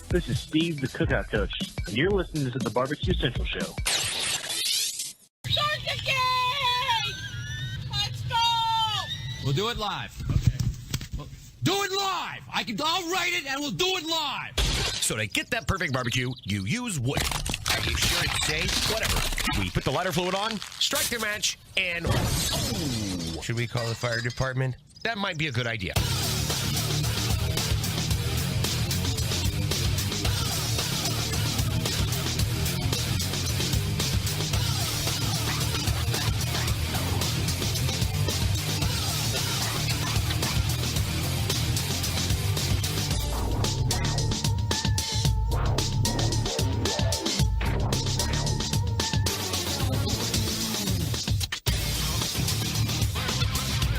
This is Steve, the Cookout Coach, and you're listening to the Barbecue Central Show. Start the game! Let's go! We'll do it live. Okay. Well, do it live! I'll write it and we'll do it live! So to get that perfect barbecue, you use wood. Are you sure it's safe? Whatever. We put the lighter fluid on, strike the match, and... Oh, should we call the fire department? That might be a good idea.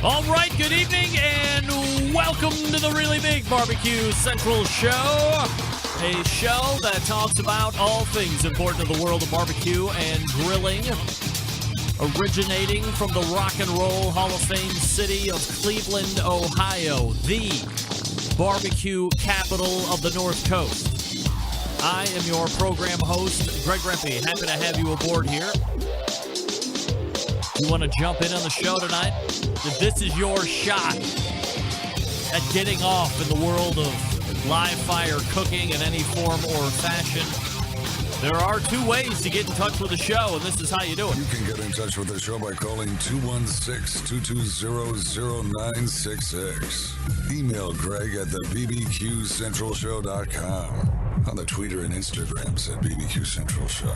All right, good evening, and welcome to the Really Big Barbecue Central Show, a show that talks about all things important to the world of barbecue and grilling, originating from the Rock and Roll Hall of Fame city of Cleveland, Ohio, the barbecue capital of the North Coast. I am your program host, Greg Rempe. Happy to have you aboard here. You want to jump in on the show tonight? This is your shot at getting off in the world of live fire cooking in any form or fashion. There are two ways to get in touch with the show, and this is how you do it. You can get in touch with the show by calling 216-220-0966. Email Greg at the BBQCentralShow.com. On the Twitter and Instagrams at BBQ Central Show.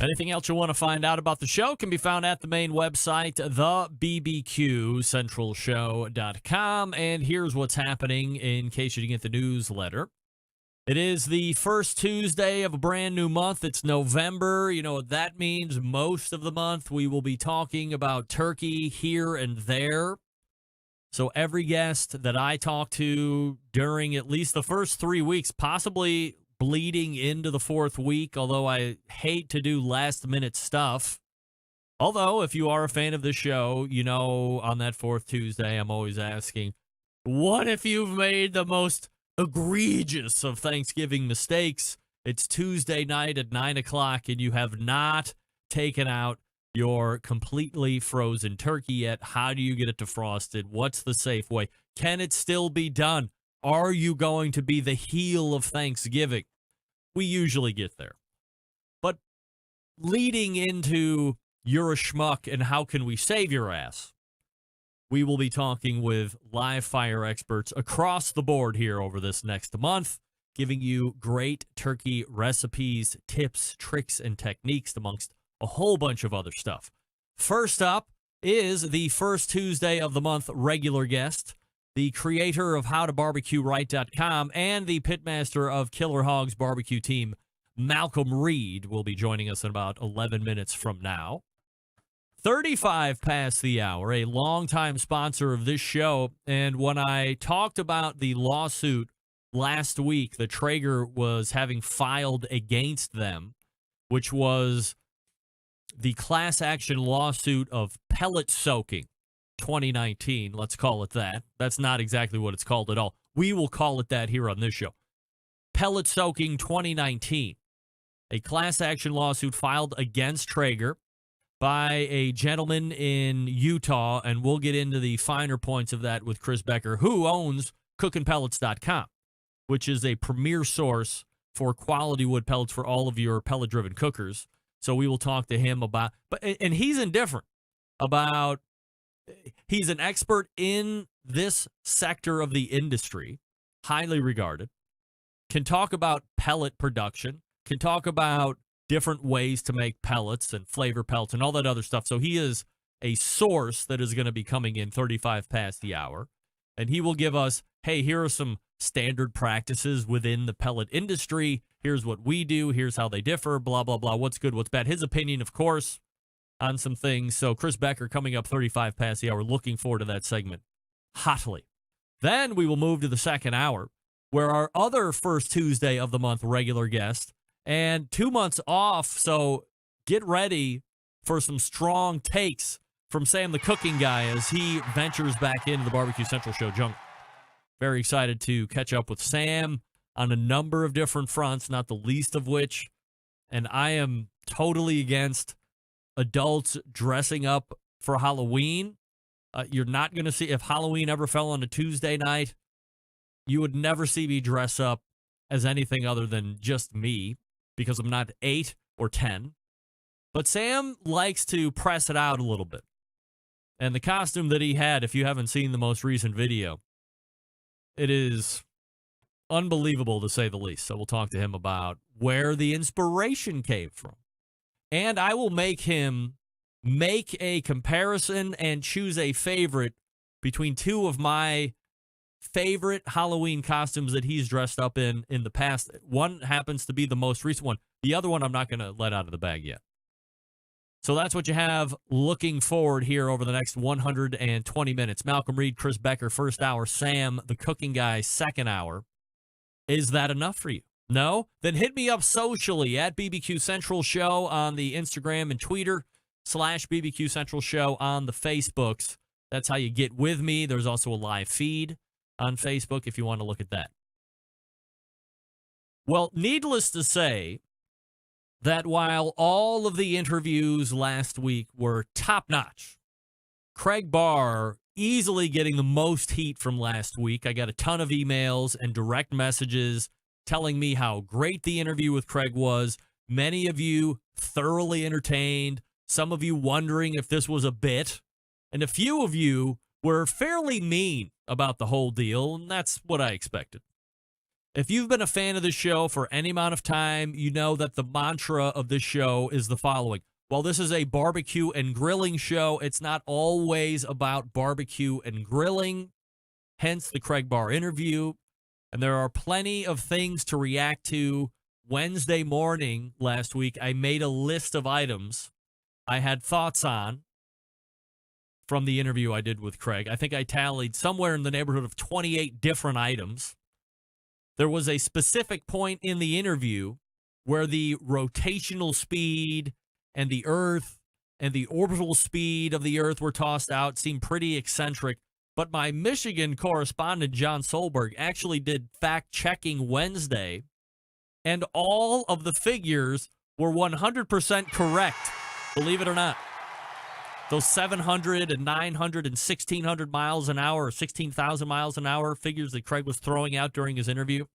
Anything else you want to find out about the show can be found at the main website, thebbqcentralshow.com. And here's what's happening in case you didn't get the newsletter. It is the first Tuesday of a brand new month. It's November. You know what that means. Most of the month we will be talking about turkey here and there. So every guest that I talk to during at least the first 3 weeks, possibly bleeding into the fourth week, although I hate to do last-minute stuff. Although, if you are a fan of the show, you know on that fourth Tuesday, I'm always asking, what if you've made the most egregious of Thanksgiving mistakes? It's Tuesday night at 9 o'clock, and you have not taken out your completely frozen turkey yet. How do you get it defrosted? What's the safe way? Can it still be done? Are you going to be the heel of Thanksgiving? We usually get there. But leading into you're a schmuck and how can we save your ass, we will be talking with live fire experts across the board here over this next month, giving you great turkey recipes, tips, tricks, and techniques, amongst a whole bunch of other stuff. First up is the first Tuesday of the month regular guest, the creator of HowToBarbecueRight.com and the pitmaster of Killer Hogs Barbecue Team, Malcom Reed, will be joining us in about 11 minutes from now. 35 past the hour, a longtime sponsor of this show. And when I talked about the lawsuit last week that Traeger was having filed against them, which was the class action lawsuit of pellet soaking, 2019, let's call it that. That's not exactly what it's called at all. We will call it that here on this show. Pellet soaking 2019, a class action lawsuit filed against Traeger by a gentleman in Utah, and we'll get into the finer points of that with Chris Becker, who owns CookinPellets.com, which is a premier source for quality wood pellets for all of your pellet-driven cookers. So we will talk to him about, and he's indifferent about, he's an expert in this sector of the industry, highly regarded, can talk about pellet production, can talk about different ways to make pellets and flavor pellets and all that other stuff. So he is a source that is going to be coming in 35 past the hour, and he will give us, hey, here are some standard practices within the pellet industry. Here's what we do. Here's how they differ, blah, blah, blah. What's good, what's bad. His opinion, of course, on some things. So Chris Becker coming up 35 past the hour. Looking forward to that segment hotly. Then we will move to the second hour, where our other first Tuesday of the month regular guest, and 2 months off, so get ready for some strong takes from Sam the Cooking Guy as he ventures back into the Barbecue Central Show jungle. Very excited to catch up with Sam on a number of different fronts, not the least of which, and I am totally against adults dressing up for Halloween. You're not going to see, if Halloween ever fell on a Tuesday night, you would never see me dress up as anything other than just me, because I'm not 8 or 10. But Sam likes to press it out a little bit. And the costume that he had, if you haven't seen the most recent video, it is unbelievable to say the least. So we'll talk to him about where the inspiration came from. And I will make him make a comparison and choose a favorite between two of my favorite Halloween costumes that he's dressed up in the past. One happens to be the most recent one. The other one I'm not going to let out of the bag yet. So that's what you have looking forward here over the next 120 minutes. Malcolm Reed, Chris Becker, first hour. Sam, the Cooking Guy, second hour. Is that enough for you? No? Then hit me up socially at BBQ Central Show on the Instagram and Twitter, /BBQ Central Show on the Facebooks. That's how you get with me. There's also a live feed on Facebook if you want to look at that. Well, needless to say, that while all of the interviews last week were top-notch, Craig Barr easily getting the most heat from last week. I got a ton of emails and direct messages telling me how great the interview with Craig was. Many of you thoroughly entertained, some of you wondering if this was a bit, and a few of you were fairly mean about the whole deal, and that's what I expected. If you've been a fan of this show for any amount of time, you know that the mantra of this show is the following. While this is a barbecue and grilling show, it's not always about barbecue and grilling, hence the Craig Barr interview. And there are plenty of things to react to. Wednesday morning last week, I made a list of items I had thoughts on from the interview I did with Craig. I think I tallied somewhere in the neighborhood of 28 different items. There was a specific point in the interview where the rotational speed and the Earth and the orbital speed of the Earth were tossed out, seemed pretty eccentric. But my Michigan correspondent, John Solberg, actually did fact-checking Wednesday, and all of the figures were 100% correct, believe it or not. Those 700 and 900 and 1,600 miles an hour or 16,000 miles an hour figures that Craig was throwing out during his interview,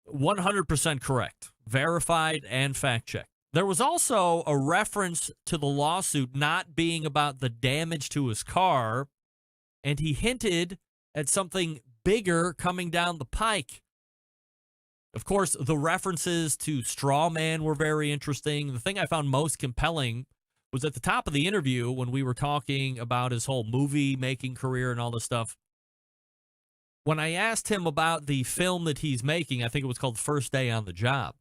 100% correct, verified and fact-checked. There was also a reference to the lawsuit not being about the damage to his car, and he hinted at something bigger coming down the pike. Of course, the references to straw man were very interesting. The thing I found most compelling was at the top of the interview when we were talking about his whole movie-making career and all this stuff. When I asked him about the film that he's making, I think it was called First Day on the Job,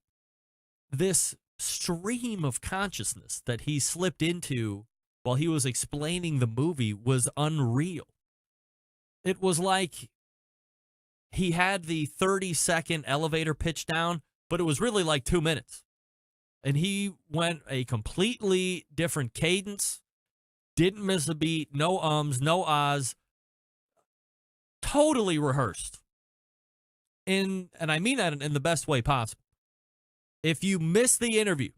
this stream of consciousness that he slipped into while he was explaining the movie was unreal. It was like he had the 30-second elevator pitch down, but it was really like 2 minutes. And he went a completely different cadence, didn't miss a beat, no ums, no ahs, totally rehearsed. And I mean that in the best way possible. If you miss the interview,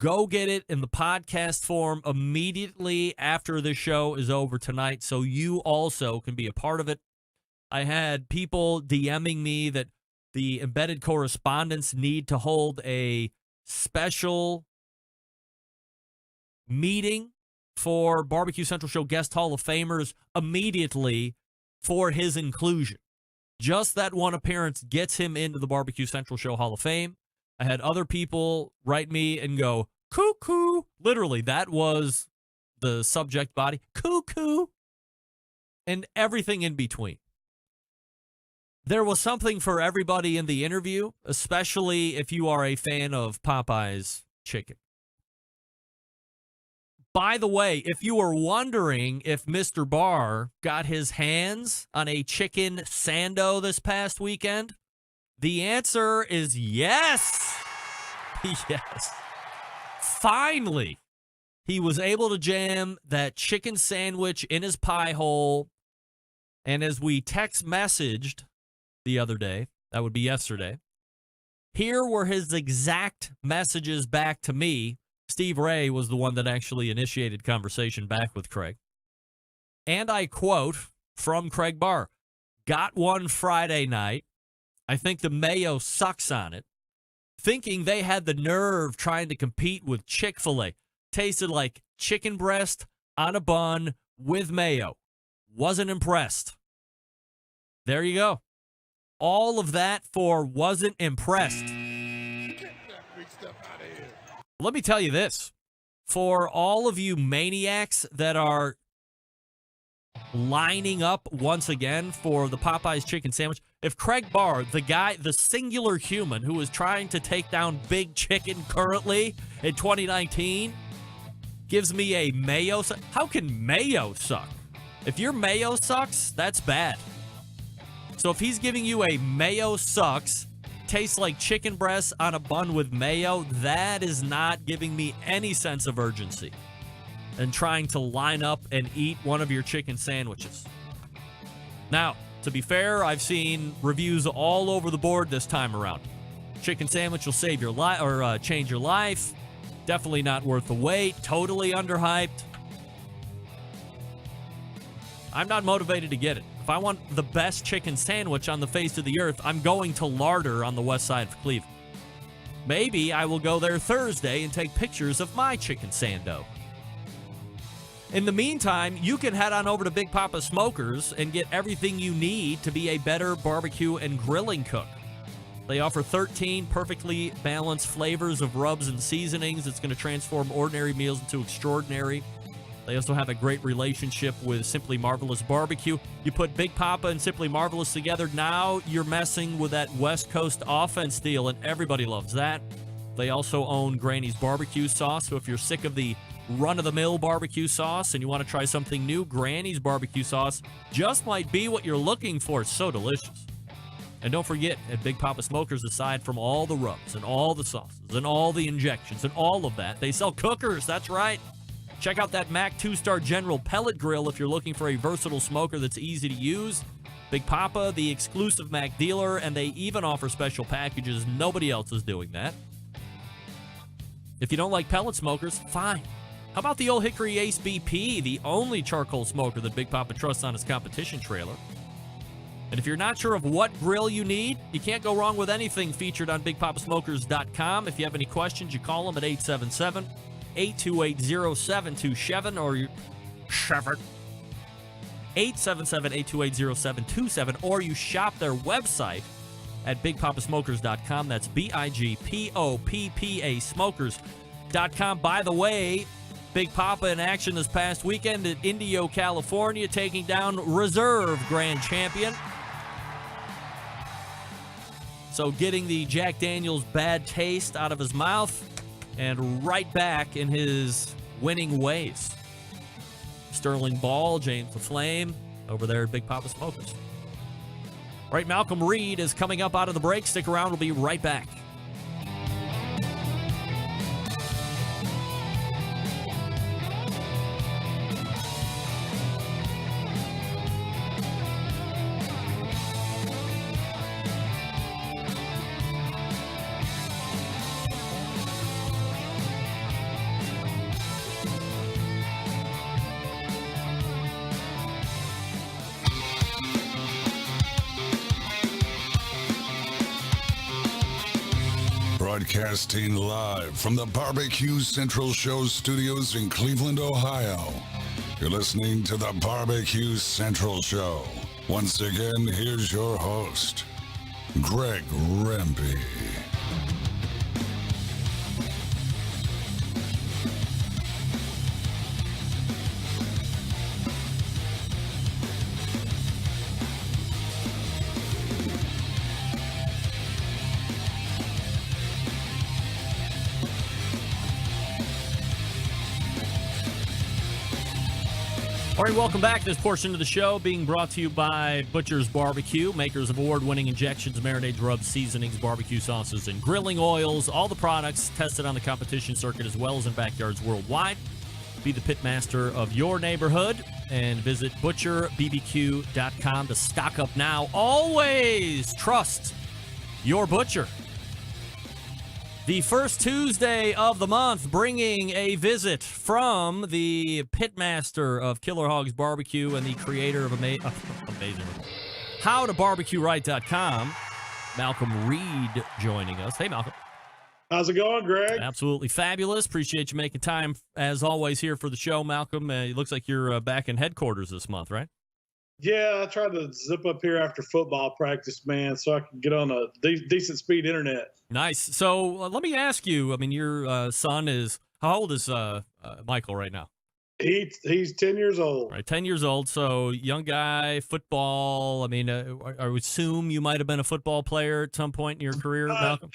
Go get it in the podcast form immediately after the show is over tonight so you also can be a part of it. I had people DMing me that the embedded correspondents need to hold a special meeting for Barbecue Central Show guest Hall of Famers immediately for his inclusion. Just that one appearance gets him into the Barbecue Central Show Hall of Fame. I had other people write me and go, cuckoo. Literally, that was the subject body. Cuckoo. And everything in between. There was something for everybody in the interview, especially if you are a fan of Popeye's chicken. By the way, if you were wondering if Mr. Barr got his hands on a chicken sando this past weekend, the answer is yes. Yes. Finally, he was able to jam that chicken sandwich in his pie hole. And as we text messaged the other day, that would be yesterday, here were his exact messages back to me. Steve Ray was the one that actually initiated conversation back with Craig. And I quote from Craig Barr, got one Friday night. I think the mayo sucks on it. Thinking they had the nerve trying to compete with Chick-fil-A. Tasted like chicken breast on a bun with mayo. Wasn't impressed. There you go. All of that for wasn't impressed. Let me tell you this. For all of you maniacs that are lining up once again for the Popeye's chicken sandwich, if Craig Barr, the guy, the singular human who is trying to take down Big Chicken currently in 2019, gives me a mayo, how can mayo suck? If your mayo sucks, that's bad. So if he's giving you a mayo sucks, tastes like chicken breast on a bun with mayo, that is not giving me any sense of urgency and trying to line up and eat one of your chicken sandwiches. Now, to be fair, I've seen reviews all over the board this time around. Chicken sandwich will save your life or change your life. Definitely not worth the wait. Totally underhyped. I'm not motivated to get it. If I want the best chicken sandwich on the face of the earth, I'm going to Larder on the west side of Cleveland. Maybe I will go there Thursday and take pictures of my chicken sando. In the meantime, you can head on over to Big Papa Smokers and get everything you need to be a better barbecue and grilling cook. They offer 13 perfectly balanced flavors of rubs and seasonings. It's going to transform ordinary meals into extraordinary. They also have a great relationship with Simply Marvelous Barbecue. You put Big Papa and Simply Marvelous together, now you're messing with that West Coast offense deal, and everybody loves that. They also own Granny's Barbecue Sauce, so if you're sick of the run-of-the-mill barbecue sauce and you want to try something new, Granny's Barbecue Sauce just might be what you're looking for. It's so delicious. And don't forget, at Big Papa Smokers, aside from all the rubs and all the sauces and all the injections and all of that, they sell cookers. That's right. Check out that Mac 2-Star General Pellet Grill if you're looking for a versatile smoker that's easy to use. Big Papa, the exclusive Mac dealer, and they even offer special packages. Nobody else is doing that. If you don't like pellet smokers, fine. How about the old Hickory Ace BP, the only charcoal smoker that Big Papa trusts on his competition trailer? And if you're not sure of what grill you need, you can't go wrong with anything featured on BigPapaSmokers.com. If you have any questions, you call them at 877-828-0727 or 877-828-0727, or you shop their website at BigPapaSmokers.com. That's BIGPOPPA Smokers.com. By the way, Big Papa in action this past weekend at Indio, California, taking down Reserve Grand Champion. So getting the Jack Daniels bad taste out of his mouth and right back in his winning ways. Sterling Ball, James the Flame, over there at Big Papa Smokers. Right, Malcolm Reed is coming up out of the break. Stick around, we'll be right back. Broadcasting live from the Barbecue Central Show studios in Cleveland, Ohio. You're listening to the Barbecue Central Show. Once again, here's your host, Greg Rempe. All right, welcome back. This portion of the show being brought to you by Butcher's Barbecue, makers of award-winning injections, marinades, rubs, seasonings, barbecue sauces, and grilling oils. All the products tested on the competition circuit as well as in backyards worldwide. Be the pitmaster of your neighborhood and visit butcherbbq.com to stock up now. Always trust your butcher. The first Tuesday of the month, bringing a visit from the pitmaster of Killer Hogs Barbecue and the creator of amazing HowToBarbecueRight.com, Malcom Reed, joining us. Hey, Malcom. How's it going, Greg? Absolutely fabulous. Appreciate you making time, as always, here for the show, Malcom. It looks like you're back in headquarters this month, right? Yeah, I tried to zip up here after football practice, man, so I can get on a decent speed internet. Nice. So let me ask you, I mean, your son is, how old is Michael right now? He's 10 years old. Right, 10 years old. So young guy, football. I mean, I would assume you might have been a football player at some point in your career, Malcom?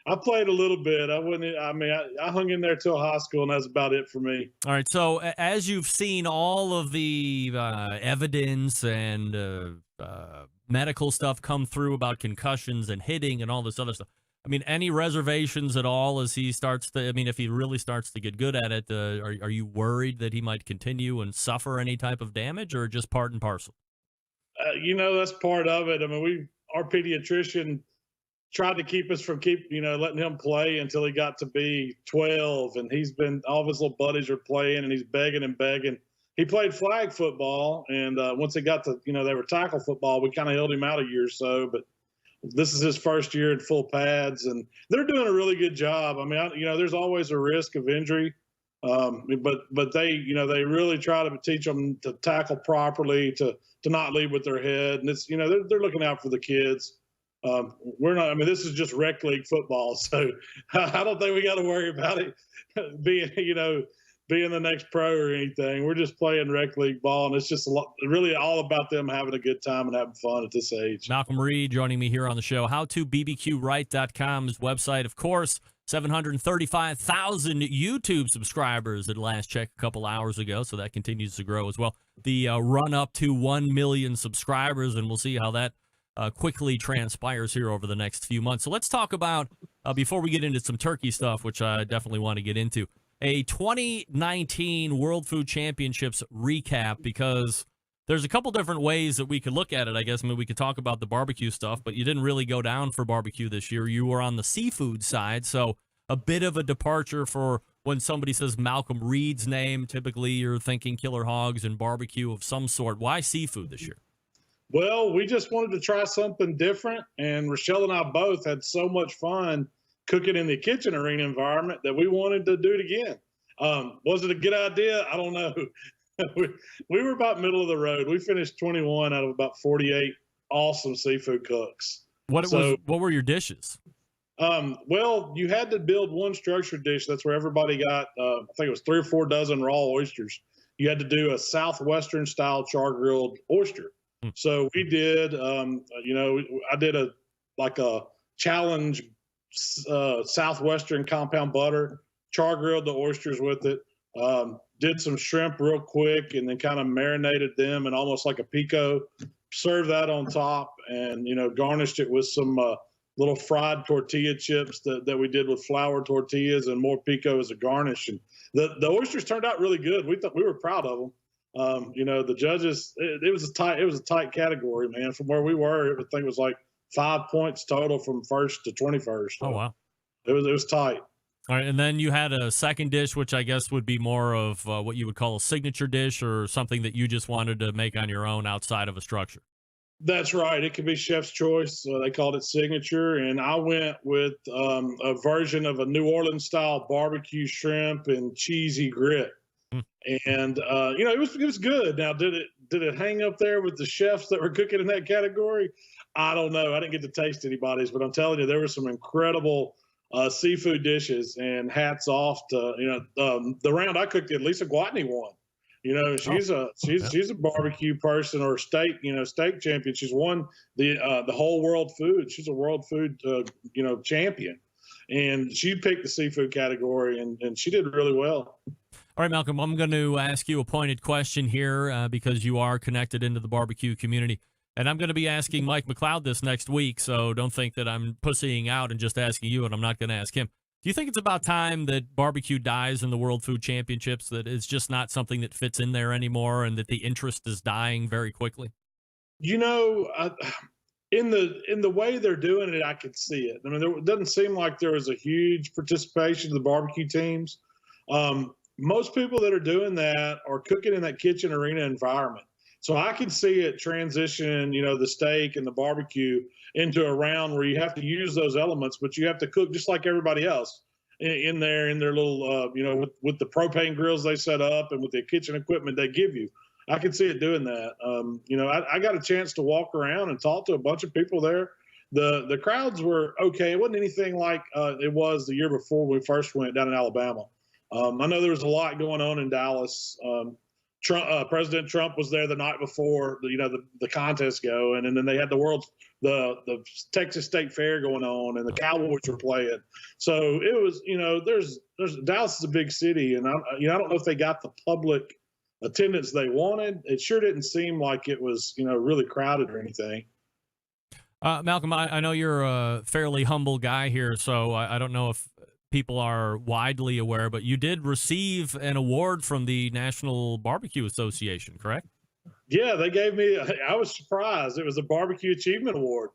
I played a little bit. I hung in there till high school, and that's about it for me. All right. So as you've seen all of the evidence and medical stuff come through about concussions and hitting and all this other stuff, I mean, any reservations at all as he starts to, I mean, if he really starts to get good at it, are you worried that he might continue and suffer any type of damage, or just part and parcel? That's part of it. I mean, our pediatrician tried to keep us from letting him play until he got to be 12, and all of his little buddies are playing, and he's begging and begging. He played flag football, and once it got to, they were tackle football, we kind of held him out a year or so, but this is his first year in full pads, and they're doing a really good job. I mean, there's always a risk of injury, but they really try to teach them to tackle properly, to not lead with their head, and it's, they're looking out for the kids. We're not, I mean, this is just rec league football, so I don't think we got to worry about it being the next pro or anything. We're just playing rec league ball, and it's just really all about them having a good time and having fun at this age. Malcom Reed joining me here on the show. HowToBBQRight.com's website, of course. 735,000 YouTube subscribers at last check a couple hours ago, so that continues to grow as well. The run up to 1 million subscribers, and we'll see how that quickly transpires here over the next few months. So let's talk about, before we get into some turkey stuff, which I definitely want to get into, a 2019 World Food Championships recap, because there's a couple different ways that we could look at it, I guess. I mean, we could talk about the barbecue stuff, but you didn't really go down for barbecue this year. You were on the seafood side, so a bit of a departure for when somebody says Malcom Reed's name. Typically, you're thinking killer hogs and barbecue of some sort. Why seafood this year? Well, we just wanted to try something different, and Rochelle and I both had so much fun cooking in the kitchen arena environment that we wanted to do it again. Was it a good idea? I don't know. we were about middle of the road. We finished 21 out of about 48 awesome seafood cooks. What were your dishes? Well, you had to build one structured dish. That's where everybody got, I think it was 3 or 4 dozen raw oysters. You had to do a Southwestern style char grilled oyster. So we did, I did a challenge Southwestern compound butter, char grilled the oysters with it, did some shrimp real quick, and then kind of marinated them in almost like a pico, served that on top, and, garnished it with some little fried tortilla chips that we did with flour tortillas and more pico as a garnish. And the oysters turned out really good. We were proud of them. The judges, it was a tight category, man. From where we were, everything was like 5 points total from first to 21st. Oh, wow. It was tight. All right, and then you had a second dish, which I guess would be more of what you would call a signature dish, or something that you just wanted to make on your own outside of a structure. That's right. It could be chef's choice. They called it signature, and I went with a version of a New Orleans style barbecue shrimp and cheesy grit. And it was good. Now, did it hang up there with the chefs that were cooking in that category? I don't know. I didn't get to taste anybody's, but I'm telling you, there were some incredible seafood dishes. And hats off to the round I cooked at, Lisa Guatney won. She's a barbecue person or steak champion. She's won the whole world food. She's a world food champion, and she picked the seafood category, and she did really well. All right, Malcolm, I'm going to ask you a pointed question here because you are connected into the barbecue community. And I'm going to be asking Mike McLeod this next week, so don't think that I'm pussying out and just asking you, and I'm not going to ask him. Do you think it's about time that barbecue dies in the World Food Championships, that it's just not something that fits in there anymore and that the interest is dying very quickly? In the way they're doing it, I could see it. I mean, it doesn't seem like there was a huge participation of the barbecue teams. Most people that are doing that are cooking in that kitchen arena environment. So I can see it transition, the steak and the barbecue into a round where you have to use those elements, but you have to cook just like everybody else in their little, with the propane grills they set up and with the kitchen equipment they give you. I can see it doing that. I got a chance to walk around and talk to a bunch of people there. The crowds were okay. It wasn't anything like it was the year before we first went down in Alabama. I know there was a lot going on in Dallas. President Trump was there the night before the contest going, and then they had the Texas State Fair going on, and the Cowboys were playing. So it was there's Dallas is a big city, and I don't know if they got the public attendance they wanted. It sure didn't seem like it was really crowded or anything. Malcolm, I know you're a fairly humble guy here, so I don't know if people are widely aware, but you did receive an award from the National Barbecue Association, correct? Yeah, they gave me, I was surprised. It was a Barbecue Achievement Award,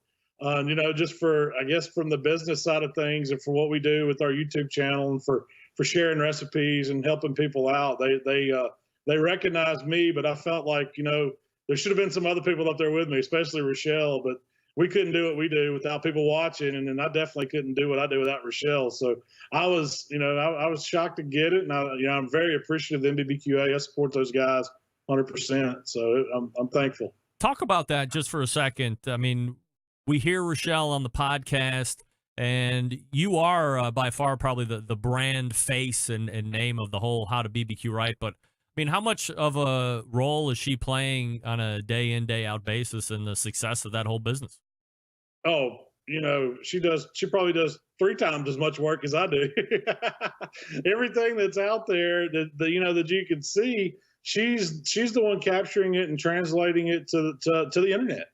just for, I guess, from the business side of things and for what we do with our YouTube channel and for sharing recipes and helping people out. They recognized me, but I felt like, there should have been some other people up there with me, especially Rochelle, but we couldn't do what we do without people watching, and then I definitely couldn't do what I do without Rochelle. So I was, I was shocked to get it, and I'm very appreciative of the NBBQA. I support those guys 100%. So I'm thankful. Talk about that just for a second. I mean, we hear Rochelle on the podcast, and you are by far probably the brand face and name of the whole How to BBQ Right. But I mean, how much of a role is she playing on a day in, day out basis in the success of that whole business? Oh, she probably does 3 times as much work as I do. Everything that's out there that you can see, she's the one capturing it and translating it to the internet.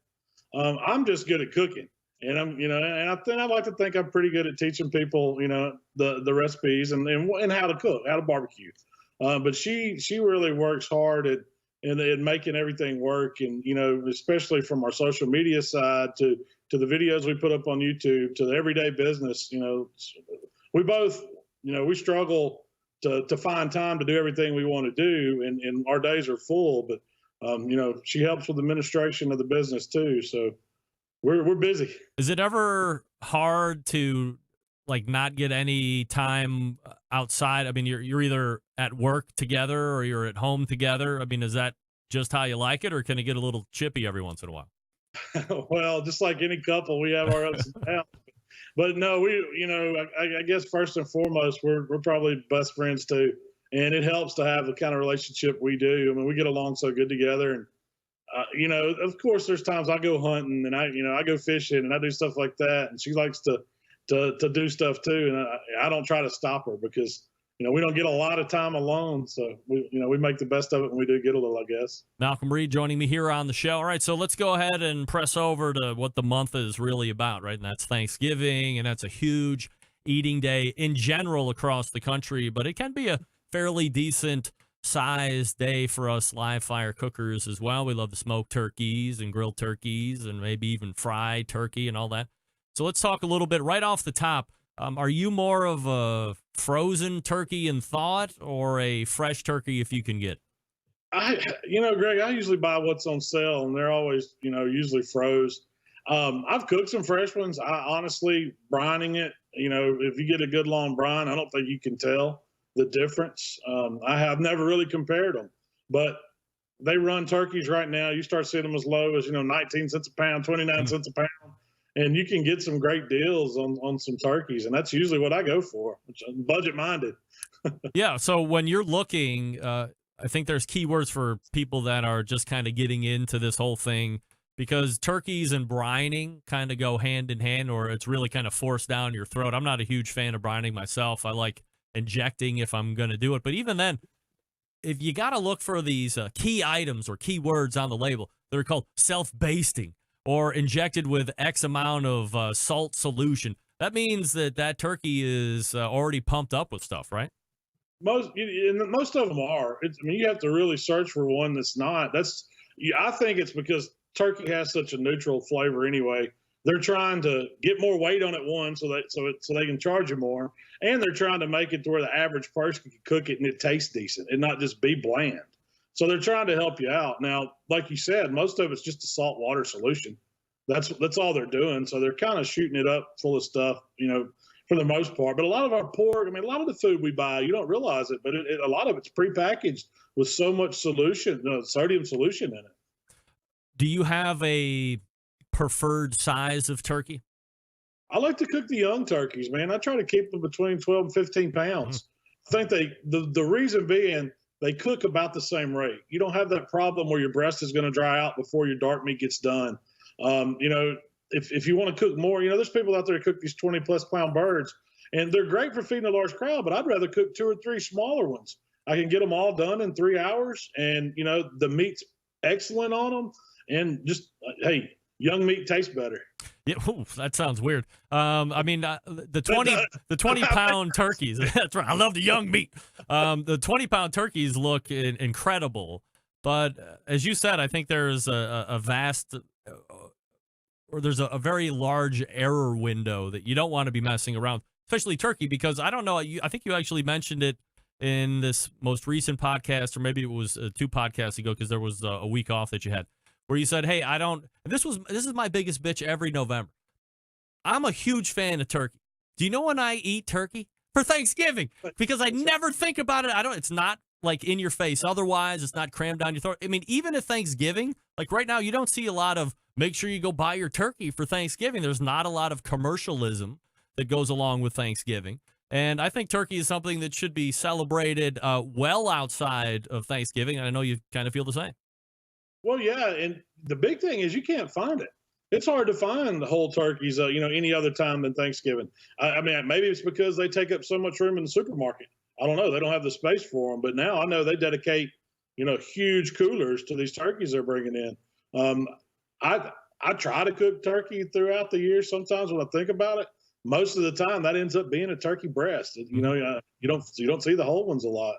I'm just good at cooking, and I like to think I'm pretty good at teaching people, the recipes and how to cook, how to barbecue. But she really works hard at making everything work, and especially from our social media side to the videos we put up on YouTube to the everyday business. We both we struggle to find time to do everything we want to do, and our days are full. But she helps with the administration of the business too, so we're busy. Is it ever hard to not get any time outside? I mean, you're either at work together or you're at home together. I mean, is that just how you like it, or can it get a little chippy every once in a while? Well, just like any couple, we have our ups and downs. But no, I guess first and foremost, we're probably best friends too, and it helps to have the kind of relationship we do. I mean, we get along so good together, and of course, there's times I go hunting and I go fishing and I do stuff like that, and she likes to do stuff too, and I don't try to stop her because we don't get a lot of time alone, so we make the best of it when we do get a little, I guess. Malcolm Reed joining me here on the show. All right, so let's go ahead and press over to what the month is really about, right? And that's Thanksgiving, and that's a huge eating day in general across the country, but it can be a fairly decent sized day for us live fire cookers as well. We love to smoke turkeys and grilled turkeys and maybe even fry turkey and all that. So let's talk a little bit right off the top. Are you more of a frozen turkey in thought or a fresh turkey if you can get? Greg, I usually buy what's on sale, and they're always, usually froze. I've cooked some fresh ones. I honestly, brining it, if you get a good long brine, I don't think you can tell the difference. I have never really compared them, but they run turkeys right now. You start seeing them as low as, 19 cents a pound, 29 cents a pound, and you can get some great deals on some turkeys. And that's usually what I go for, which I'm budget minded. Yeah. So when you're looking, I think there's keywords for people that are just kind of getting into this whole thing, because turkeys and brining kind of go hand in hand, or it's really kind of forced down your throat. I'm not a huge fan of brining myself. I like injecting if I'm going to do it. But even then, if you got to look for these key items or keywords on the label, they're called self-basting or injected with X amount of salt solution. That means that turkey is already pumped up with stuff, right? Most of them are. You have to really search for one that's not. I think it's because turkey has such a neutral flavor anyway. They're trying to get more weight on it, so they can charge you more, and they're trying to make it to where the average person can cook it and it tastes decent and not just be bland. So they're trying to help you out. Now, like you said, most of it's just a salt water solution. That's all they're doing. So they're kind of shooting it up full of stuff, for the most part. But a lot of our pork, a lot of the food we buy, you don't realize it, but a lot of it's prepackaged with so much sodium solution in it. Do you have a preferred size of turkey? I like to cook the young turkeys, man. I try to keep them between 12 and 15 pounds. I think the reason being they cook about the same rate. You don't have that problem where your breast is going to dry out before your dark meat gets done. If you want to cook more, there's people out there who cook these 20+ pound birds, and they're great for feeding a large crowd, but I'd rather cook 2 or 3 smaller ones. I can get them all done in 3 hours, and, the meat's excellent on them, and just, hey, young meat tastes better. Yeah, that sounds weird. The 20-pound turkeys. That's right. I love the young meat. The 20-pound turkeys look incredible, but as you said, I think there's a vast, or there's a very large error window that you don't want to be messing around, especially turkey, because I don't know. I think you actually mentioned it in this most recent podcast, or maybe it was 2 podcasts ago, because there was a week off that you had, where you said, hey, this is my biggest bitch every November. I'm a huge fan of turkey. Do you know when I eat turkey? For Thanksgiving, because I never think about it. It's not like in your face. Otherwise, it's not crammed down your throat. Even at Thanksgiving, like right now, you don't see a lot of make sure you go buy your turkey for Thanksgiving. There's not a lot of commercialism that goes along with Thanksgiving. And I think turkey is something that should be celebrated well outside of Thanksgiving. And I know you kind of feel the same. Well, yeah, and the big thing is you can't find it. It's hard to find the whole turkeys, any other time than Thanksgiving. Maybe it's because they take up so much room in the supermarket. I don't know. They don't have the space for them. But now I know they dedicate, huge coolers to these turkeys they're bringing in. I try to cook turkey throughout the year. Sometimes when I think about it, most of the time that ends up being a turkey breast. You don't see the whole ones a lot.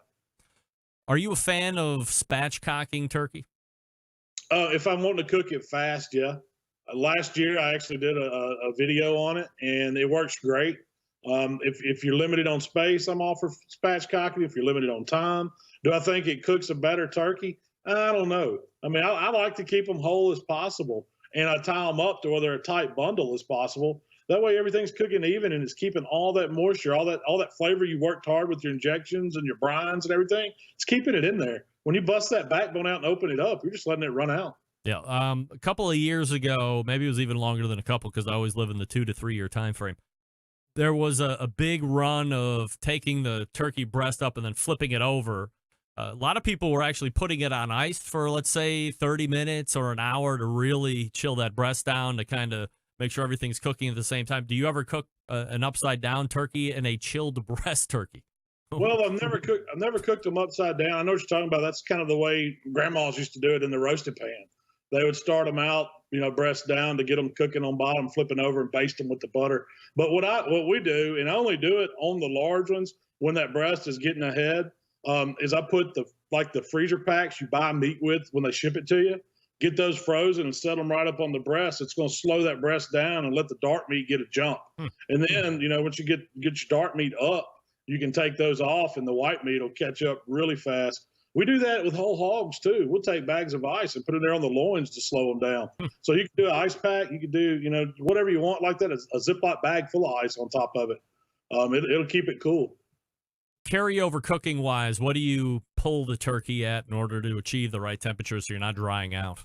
Are you a fan of spatchcocking turkey? If I'm wanting to cook it fast, yeah. Last year, I actually did a video on it, and it works great. If you're limited on space, I'm all for spatchcocking. If you're limited on time, do I think it cooks a better turkey? I don't know. I like to keep them whole as possible, and I tie them up to where they're a tight bundle as possible. That way, everything's cooking even, and it's keeping all that moisture, all that flavor you worked hard with your injections and your brines and everything. It's keeping it in there. When you bust that backbone out and open it up, you're just letting it run out. Yeah. A couple of years ago, maybe it was even longer than a couple, because I always live in the 2 to 3 year time frame. There was a big run of taking the turkey breast up and then flipping it over. A lot of people were actually putting it on ice for, let's say, 30 minutes or an hour to really chill that breast down, to kind of make sure everything's cooking at the same time. Do you ever cook an upside down turkey and a chilled breast turkey? Well, I've never cooked them upside down. I know what you're talking about. That's kind of the way grandmas used to do it in the roasted pan. They would start them out, breast down to get them cooking on bottom, flipping over and baste them with the butter. But what we do, and I only do it on the large ones when that breast is getting ahead, is I put the freezer packs you buy meat with when they ship it to you, get those frozen and set them right up on the breast. It's going to slow that breast down and let the dark meat get a jump. And then, once you get your dark meat up, you can take those off and the white meat will catch up really fast. We do that with whole hogs too. We'll take bags of ice and put it there on the loins to slow them down. So you can do an ice pack. You can do, whatever you want like that. A Ziploc bag full of ice on top of it. It'll keep it cool. Carryover cooking wise, what do you pull the turkey at in order to achieve the right temperature so you're not drying out?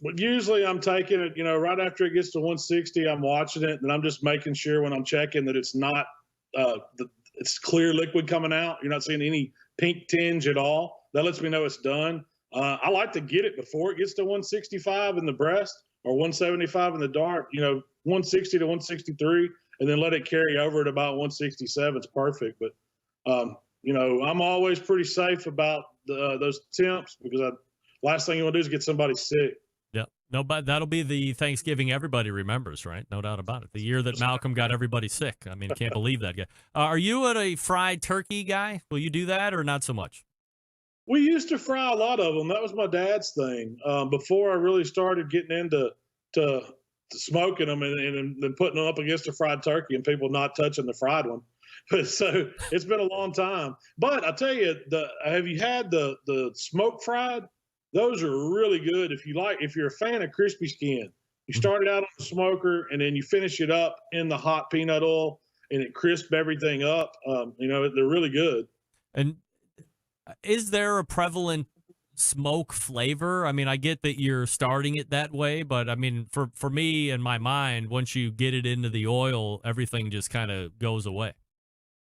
But usually I'm taking it, right after it gets to 160, I'm watching it, and I'm just making sure when I'm checking that it's not it's clear liquid coming out. You're not seeing any pink tinge at all. That lets me know it's done. I like to get it before it gets to 165 in the breast or 175 in the dark, 160 to 163, and then let it carry over at about 167. It's perfect. But, I'm always pretty safe about those temps because last thing you want to do is get somebody sick. Yeah. No, but that'll be the Thanksgiving everybody remembers, right? No doubt about it. The year that Malcom got everybody sick. I mean, can't believe that guy. Are you a fried turkey guy? Will you do that or not so much? We used to fry a lot of them. That was my dad's thing. Before I really started getting into to smoking them and then putting them up against a fried turkey and people not touching the fried one. So it's been a long time. But I tell you, have you had the smoke fried? Those are really good if you're a fan of crispy skin. You start it out on the smoker and then you finish it up in the hot peanut oil and it crisps everything up. They're really good. And is there a prevalent smoke flavor? I mean, I get that you're starting it that way, but I mean, for me in my mind, once you get it into the oil, everything just kind of goes away.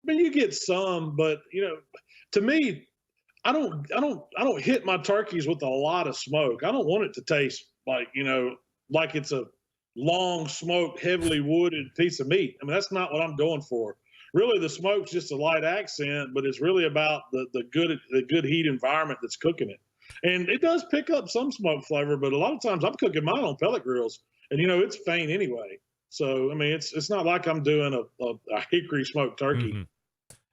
I mean, you get some, but to me, I don't hit my turkeys with a lot of smoke. I don't want it to taste like it's a long smoked, heavily wooded piece of meat. I mean, that's not what I'm going for. Really, the smoke's just a light accent, but it's really about the good heat environment that's cooking it. And it does pick up some smoke flavor, but a lot of times I'm cooking mine on pellet grills, and it's faint anyway. So I mean, it's not like I'm doing a hickory smoked turkey. Mm-hmm.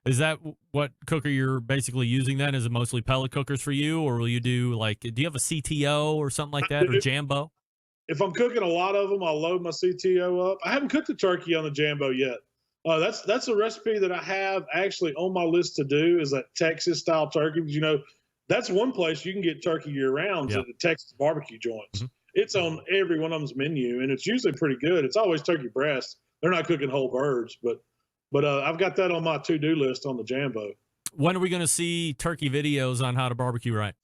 Is that what cooker you're basically using then? Is it mostly pellet cookers for you, or will you do do you have a CTO or something like that, or Jambo? If I'm cooking a lot of them, I'll load my CTO up. I haven't cooked a turkey on the Jambo yet. That's a recipe that I have actually on my list to do is that Texas style turkey. That's one place you can get turkey year round at the Texas barbecue joints. Mm-hmm. It's on every one of them's menu, and it's usually pretty good. It's always turkey breast. They're not cooking whole birds, but I've got that on my to-do list on the Jambo. When are we going to see turkey videos on how to barbecue right?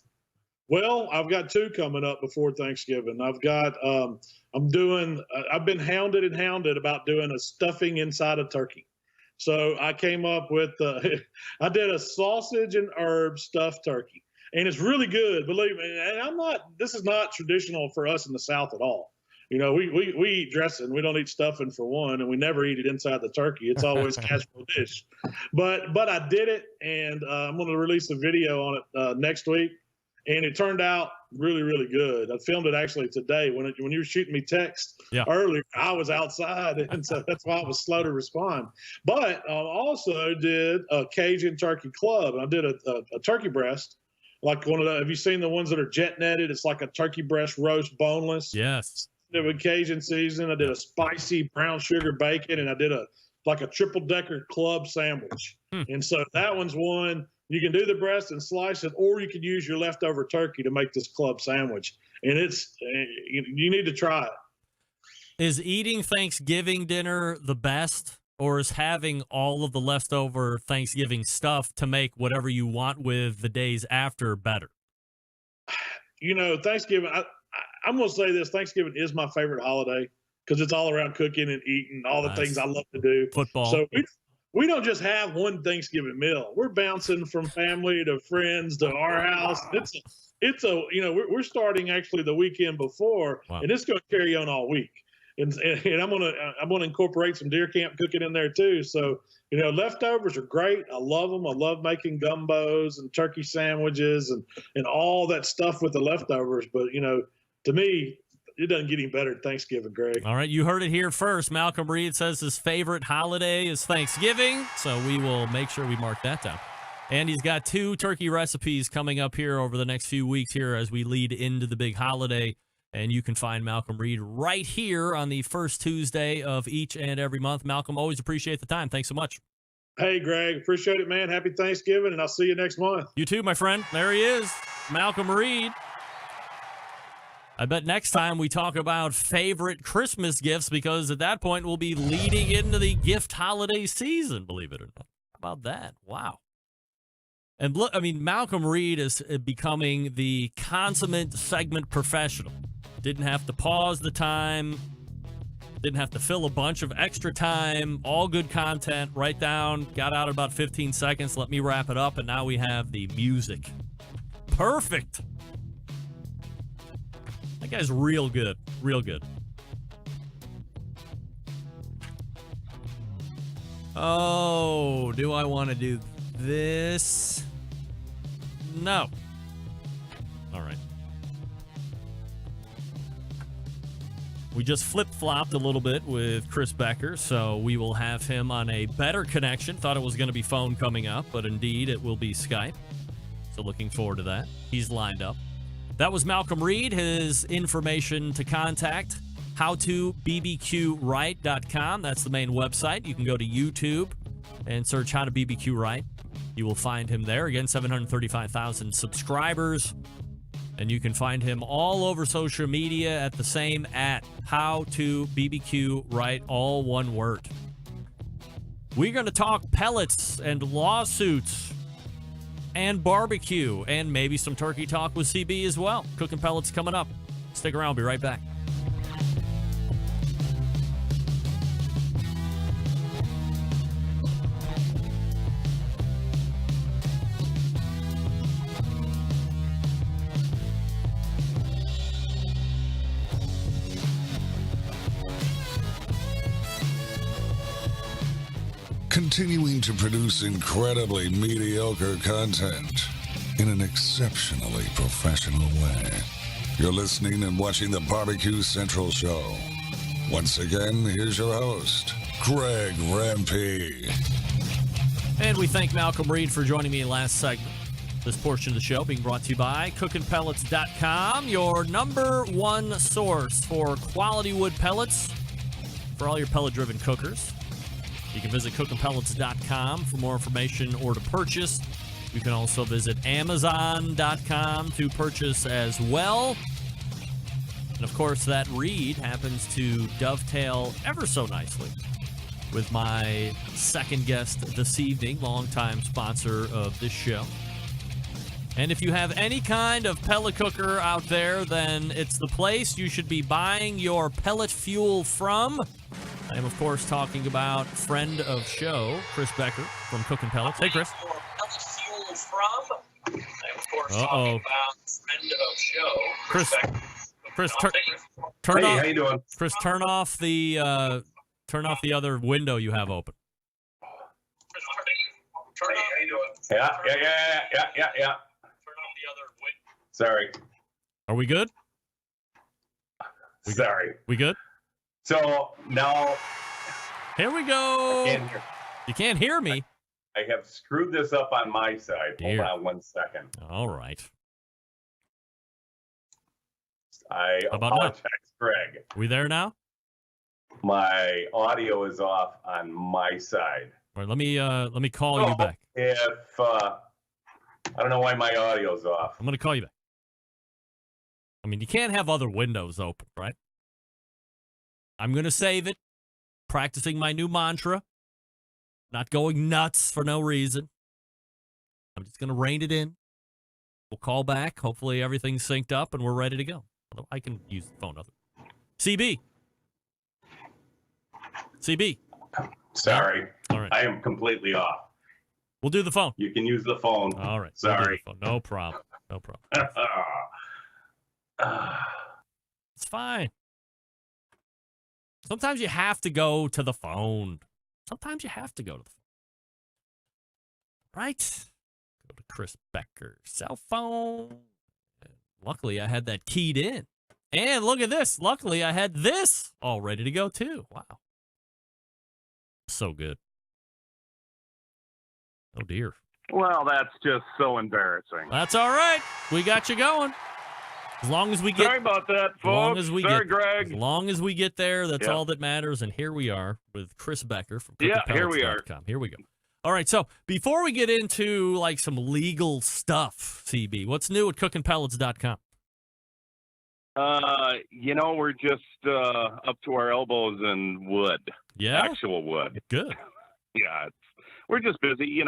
Well, I've got 2 coming up before Thanksgiving. I've got I've been hounded about doing a stuffing inside a turkey. So I came up with I did a sausage and herb stuffed turkey, and it's really good. Believe me, and this is not traditional for us in the South at all. We eat dressing. We don't eat stuffing for one, and we never eat it inside the turkey. It's always casserole dish. But I did it, and I'm going to release a video on it next week. And it turned out really, really good. I filmed it actually today. When you were shooting me text earlier, I was outside, and so that's why I was slow to respond. But I also did a Cajun turkey club. I did a turkey breast, like one of the. Have you seen the ones that are jet netted? It's like a turkey breast roast, boneless. Yes. I did a Cajun season. I did a spicy brown sugar bacon, and I did a triple decker club sandwich. And so that one's one. You can do the breast and slice it, or you can use your leftover turkey to make this club sandwich. And you need to try it. Is eating Thanksgiving dinner the best, or is having all of the leftover Thanksgiving stuff to make whatever you want with the days after better? Thanksgiving, I'm going to say this. Thanksgiving is my favorite holiday because it's all around cooking and eating, all the things I love to do. Football. So we don't just have one Thanksgiving meal. We're bouncing from family to friends to our house. We're starting actually the weekend before, and it's going to carry on all week. And I'm gonna incorporate some deer camp cooking in there too. So leftovers are great. I love them. I love making gumbos and turkey sandwiches and all that stuff with the leftovers. But to me, it doesn't get any better than Thanksgiving, Greg. All right, you heard it here first. Malcom Reed says his favorite holiday is Thanksgiving, so we will make sure we mark that down. And he's got 2 turkey recipes coming up here over the next few weeks here as we lead into the big holiday. And you can find Malcom Reed right here on the first Tuesday of each and every month. Malcom, always appreciate the time. Thanks so much. Hey, Greg, appreciate it, man. Happy Thanksgiving, and I'll see you next month. You too, my friend. There he is, Malcom Reed. I bet next time we talk about favorite Christmas gifts, because at that point we'll be leading into the gift holiday season, believe it or not. How about that? Wow. And look, I mean, Malcom Reed is becoming the consummate segment professional. Didn't have to pause the time. Didn't have to fill a bunch of extra time. All good content. Right down. Got out in about 15 seconds. Let me wrap it up. And now we have the music. Perfect. That guy's real good. Real good. Oh, do I want to do this? No. All right. We just flip-flopped a little bit with Chris Becker, so we will have him on a better connection. Thought it was going to be phone coming up, but indeed it will be Skype. So looking forward to that. He's lined up. That was Malcom Reed. His information to contact, howtobbqright.com. That's the main website. You can go to YouTube and search How to BBQ Right. You will find him there. Again, 735,000 subscribers. And you can find him all over social media at the same How to BBQ Right, all one word. We're going to talk pellets and lawsuits and barbecue and maybe some turkey talk with CB as well. Cookin Pellets coming up. Stick around. We'll be right back. Continuing to produce incredibly mediocre content in an exceptionally professional way. You're listening and watching the Barbecue Central Show. Once again, here's your host, Greg Rempe. And we thank Malcom Reed for joining me last segment. This portion of the show being brought to you by CookinPellets.com, your number one source for quality wood pellets for all your pellet-driven cookers. You can visit CookinPellets.com for more information or to purchase. You can also visit Amazon.com to purchase as well. And, of course, that read happens to dovetail ever so nicely with my second guest this evening, longtime sponsor of this show. And if you have any kind of pellet cooker out there, then it's the place you should be buying your pellet fuel from. I am, of course, talking about friend of show, Chris Becker from Cookin Pellets. Hey, Chris. Uh-oh. Chris, turn off. How you doing? Chris, turn off the other window you have open. Hey, how you doing? Yeah. Turn off the other window. Sorry. Are we good? Sorry. We good? So now, here we go. You can't hear me. I have screwed this up on my side. Dear. Hold on 1 second. All right. I apologize, Greg. We there now? My audio is off on my side. All right, let me call you back. If I don't know why my audio's off. I'm going to call you back. I mean, you can't have other windows open, right? I'm going to save it. Practicing my new mantra. Not going nuts for no reason. I'm just going to rein it in. We'll call back. Hopefully everything's synced up and we're ready to go. Although I can use the phone. CB. Sorry. All right. I am completely off. We'll do the phone. You can use the phone. All right. Sorry. We'll do the phone. No problem. It's fine. Sometimes you have to go to the phone. Right? Go to Chris Becker. Cell phone. Luckily, I had that keyed in. And look at this. Luckily, I had this all ready to go, too. Wow. So good. Oh, dear. Well, that's just so embarrassing. That's all right. We got you going. As long as we get... Sorry about that, folks. Greg. As long as we get there, that's all that matters. And here we are with Chris Becker from Here we are. Here we go. All right, so before we get into like some legal stuff, CB, what's new at cookinpellets.com? We're just up to our elbows in wood. Yeah? Actual wood. Good. Yeah, we're just busy.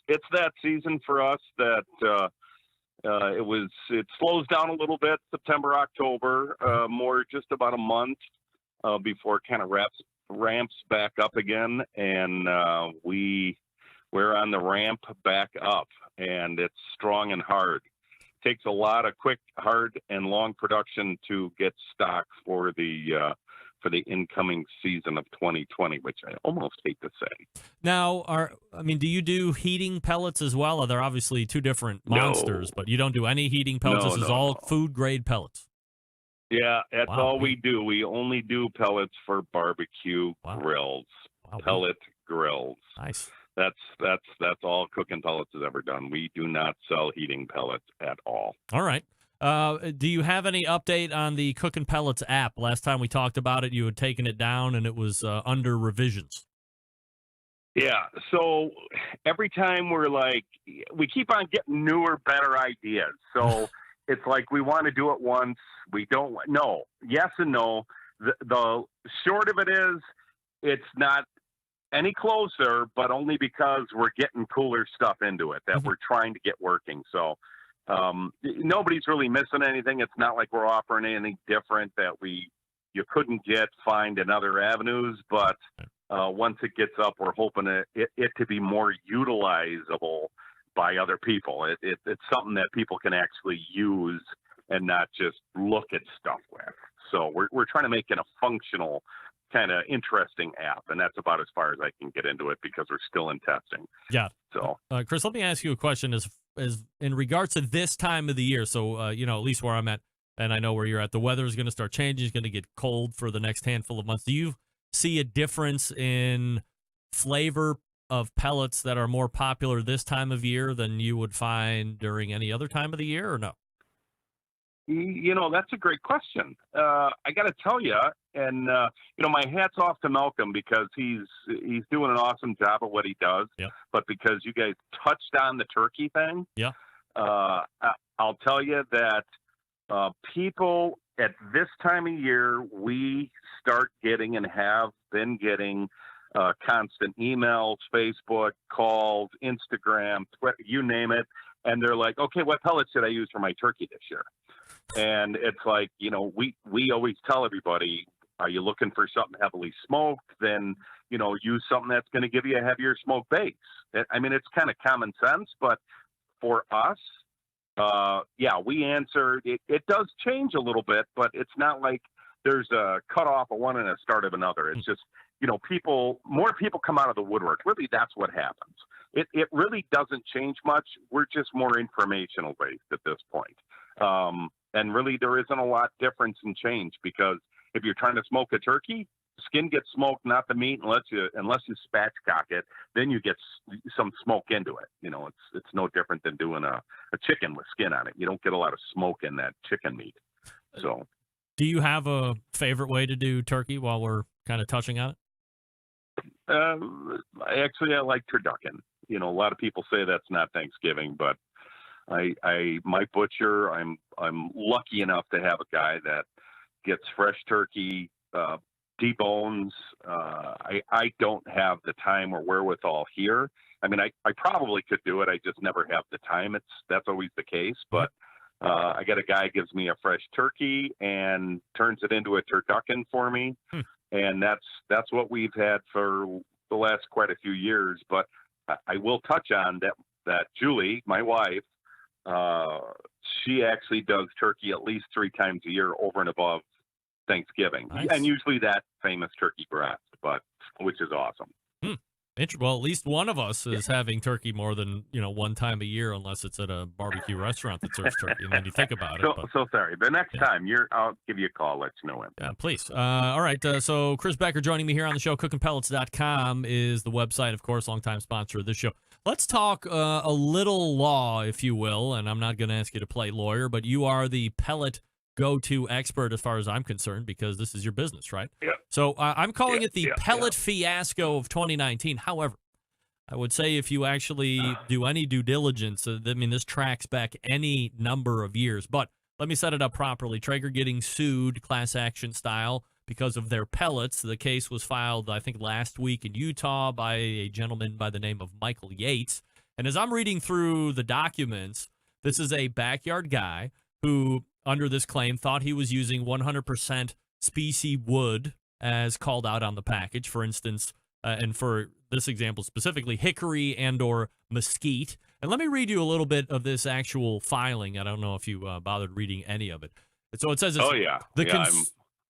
It's that season for us that it slows down a little bit September, October, more just about a month before it kind of ramps back up again, and we're on the ramp back up, and it's strong and hard. Takes a lot of quick, hard, and long production to get stock for the incoming season of 2020, which I almost hate to say. Now, do you do heating pellets as well? They're obviously two different monsters, but you don't do any heating pellets. This is all food grade pellets. Yeah, that's all we do. We only do pellets for barbecue grills, pellet grills. Nice. That's all Cookin Pellets has ever done. We do not sell heating pellets at all. All right. Do you have any update on the Cookin Pellets app? Last time we talked about it, you had taken it down and it was under revisions. Yeah. So every time we keep on getting newer, better ideas. So it's like we want to do it once. We don't know. Yes and no. The short of it is it's not any closer, but only because we're getting cooler stuff into it that we're trying to get working. So nobody's really missing anything. It's not like we're offering anything different that you couldn't find in other avenues. But once it gets up, we're hoping it to be more utilizable by other people. It's something that people can actually use and not just look at stuff with. So we're trying to make it a functional, kind of interesting app, and that's about as far as I can get into it because we're still in testing. Yeah. So, Chris, let me ask you a question as in regards to this time of the year. So, at least where I'm at, and I know where you're at, the weather is going to start changing. It's going to get cold for the next handful of months. Do you see a difference in flavor of pellets that are more popular this time of year than you would find during any other time of the year, or no? That's a great question. I got to tell you, and my hat's off to Malcom because he's doing an awesome job of what he does. Yeah. But because you guys touched on the turkey thing, yeah, I'll tell you that people at this time of year, we start getting and have been getting constant emails, Facebook calls, Instagram, Twitter, you name it. And they're like, okay, what pellets should I use for my turkey this year? And it's like, we always tell everybody, are you looking for something heavily smoked? Then, use something that's going to give you a heavier smoke base. It's kind of common sense, but for us, we answered, it does change a little bit, but it's not like there's a cutoff of one and a start of another. It's just, more people come out of the woodwork. Really, that's what happens. It really doesn't change much. We're just more informational based at this point. And really, there isn't a lot difference in change because if you're trying to smoke a turkey, skin gets smoked, not the meat, unless you spatchcock it. Then you get some smoke into it. It's no different than doing a chicken with skin on it. You don't get a lot of smoke in that chicken meat. So, do you have a favorite way to do turkey while we're kind of touching on it? I like turducken. A lot of people say that's not Thanksgiving, but my butcher, I'm lucky enough to have a guy that gets fresh turkey, debones. I don't have the time or wherewithal here. I probably could do it. I just never have the time. That's always the case. But I got a guy gives me a fresh turkey and turns it into a turducken for me, and that's what we've had for the last quite a few years. But I will touch on that Julie, my wife, she actually does turkey at least 3 times a year over and above Thanksgiving. Nice. And usually that famous turkey breast, which is awesome. Well, at least one of us is having turkey more than, one time a year, unless it's at a barbecue restaurant that serves turkey. And then you think about it. So sorry. The next time I'll give you a call, let you know when. Yeah, please. All right. So Chris Becker joining me here on the show. Cookinpellets.com is the website, of course, longtime sponsor of this show. Let's talk a little law, if you will. And I'm not going to ask you to play lawyer, but you are the pellet go-to expert as far as I'm concerned, because this is your business, right? Yeah. So I'm calling it the pellet fiasco of 2019. However, I would say if you actually do any due diligence, I mean, this tracks back any number of years. But let me set it up properly. Traeger getting sued class action style because of their pellets. The case was filed, I think, last week in Utah by a gentleman by the name of Michael Yates. And as I'm reading through the documents, this is a backyard guy who, under this claim, thought he was using 100% species wood as called out on the package. For instance, and for this example specifically, hickory and or mesquite. And let me read you a little bit of this actual filing. I don't know if you bothered reading any of it. So it says,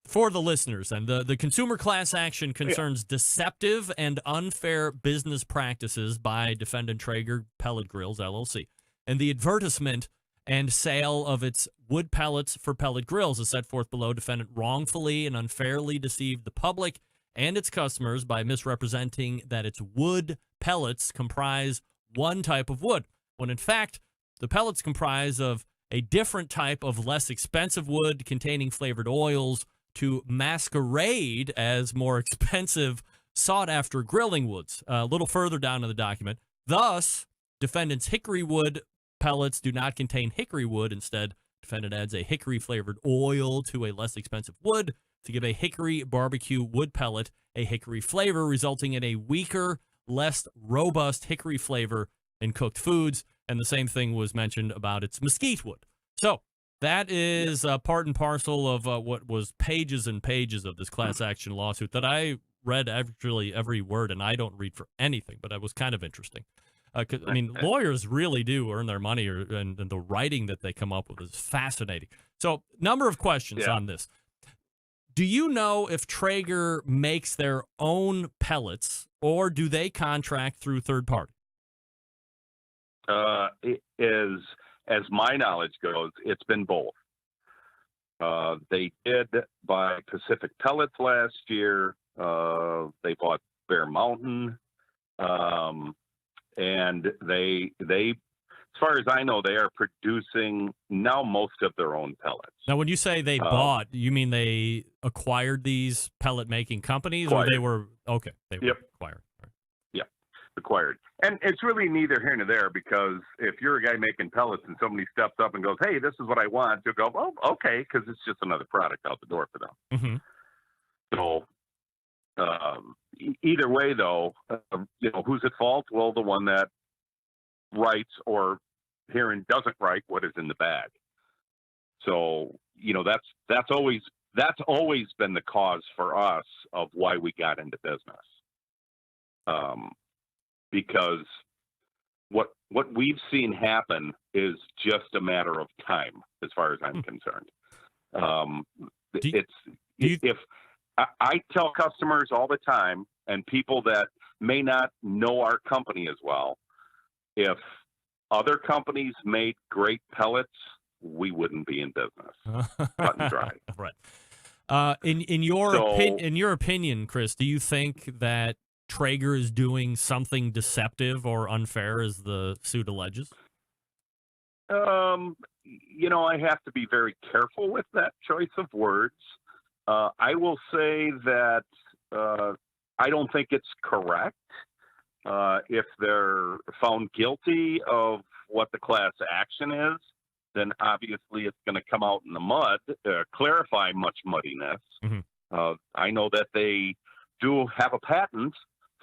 for the listeners, and the consumer class action concerns deceptive and unfair business practices by defendant Traeger Pellet Grills, LLC. And the advertisement and sale of its wood pellets for pellet grills is set forth below. Defendant wrongfully and unfairly deceived the public and its customers by misrepresenting that its wood pellets comprise one type of wood, when in fact, the pellets comprise of a different type of less expensive wood containing flavored oils to masquerade as more expensive, sought-after grilling woods. A little further down in the document, thus, defendant's hickory wood pellets do not contain hickory wood. Instead, defendant adds a hickory-flavored oil to a less expensive wood to give a hickory barbecue wood pellet a hickory flavor, resulting in a weaker, less robust hickory flavor in cooked foods. And the same thing was mentioned about its mesquite wood. So that is part and parcel of what was pages and pages of this class action lawsuit that I read actually every word, and I don't read for anything, but it was kind of interesting. I mean, lawyers really do earn their money, and the writing that they come up with is fascinating. So, number of questions on this. Do you know if Traeger makes their own pellets, or do they contract through third party? It is, as my knowledge goes, it's been both. They did buy Pacific Pellets last year. They bought Bear Mountain. And they, as far as I know, they are producing now most of their own pellets. Now, when you say they bought, you mean they acquired these pellet-making companies, or they were okay? They were acquired. Right. Yeah, acquired. And it's really neither here nor there, because if you're a guy making pellets and somebody steps up and goes, "Hey, this is what I want," you'll go, "Oh, okay," because it's just another product out the door for them. Mm-hmm. So. Either way, though, who's at fault? Well, the one that writes or herein doesn't write what is in the bag. So, that's always been the cause for us of why we got into business. Because what we've seen happen is just a matter of time, as far as I'm concerned. If I tell customers all the time, and people that may not know our company as well, if other companies made great pellets, we wouldn't be in business. Cut and dry. Right. In your opinion, Chris, do you think that Traeger is doing something deceptive or unfair, as the suit alleges? I have to be very careful with that choice of words. I will say that I don't think it's correct. If they're found guilty of what the class action is, then obviously it's going to come out in the mud, clarify much muddiness. Mm-hmm. I know that they do have a patent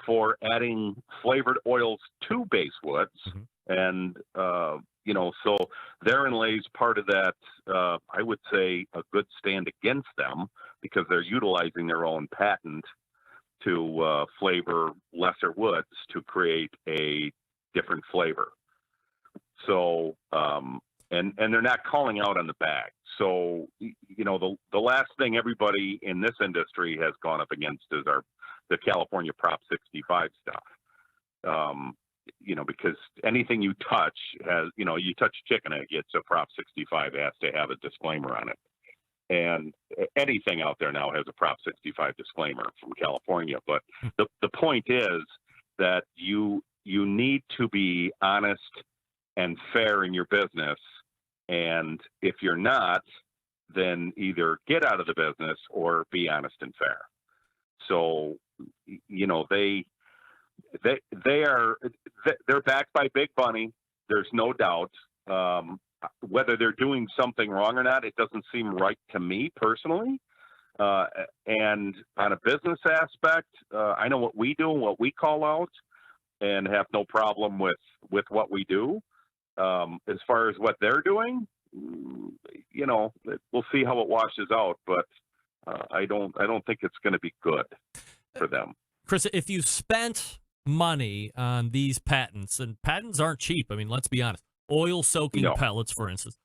for adding flavored oils to base woods. Mm-hmm. And, so therein lays part of that, I would say, a good stand against them, because they're utilizing their own patent to flavor lesser woods to create a different flavor. So, and they're not calling out on the bag. So, the last thing everybody in this industry has gone up against is the California Prop 65 stuff. Because anything you touch has, you touch chicken egg, it's a Prop 65 has to have a disclaimer on it. And anything out there now has a Prop 65 disclaimer from California. But the point is that you need to be honest and fair in your business. And if you're not, then either get out of the business or be honest and fair. So, they're backed by big money. There's no doubt. Whether they're doing something wrong or not, it doesn't seem right to me personally. And on a business aspect, I know what we do and what we call out, and have no problem with what we do. As far as what they're doing, we'll see how it washes out. But I don't think it's going to be good for them. Chris, if you spent money on these patents, and patents aren't cheap. I mean, let's be honest. Oil soaking pellets, for instance.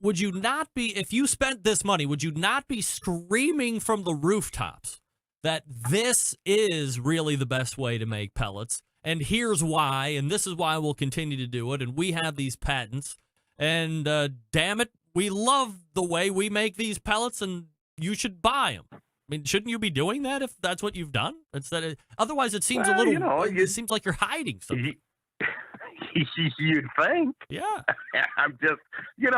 Would you not be, if you spent this money, would you not be screaming from the rooftops that this is really the best way to make pellets? And here's why, and this is why we'll continue to do it, and we have these patents, and damn it, we love the way we make these pellets, and you should buy them. I mean, shouldn't you be doing that if that's what you've done? Otherwise, it seems a little, it seems like you're hiding something. You'd think. Yeah. I'm just,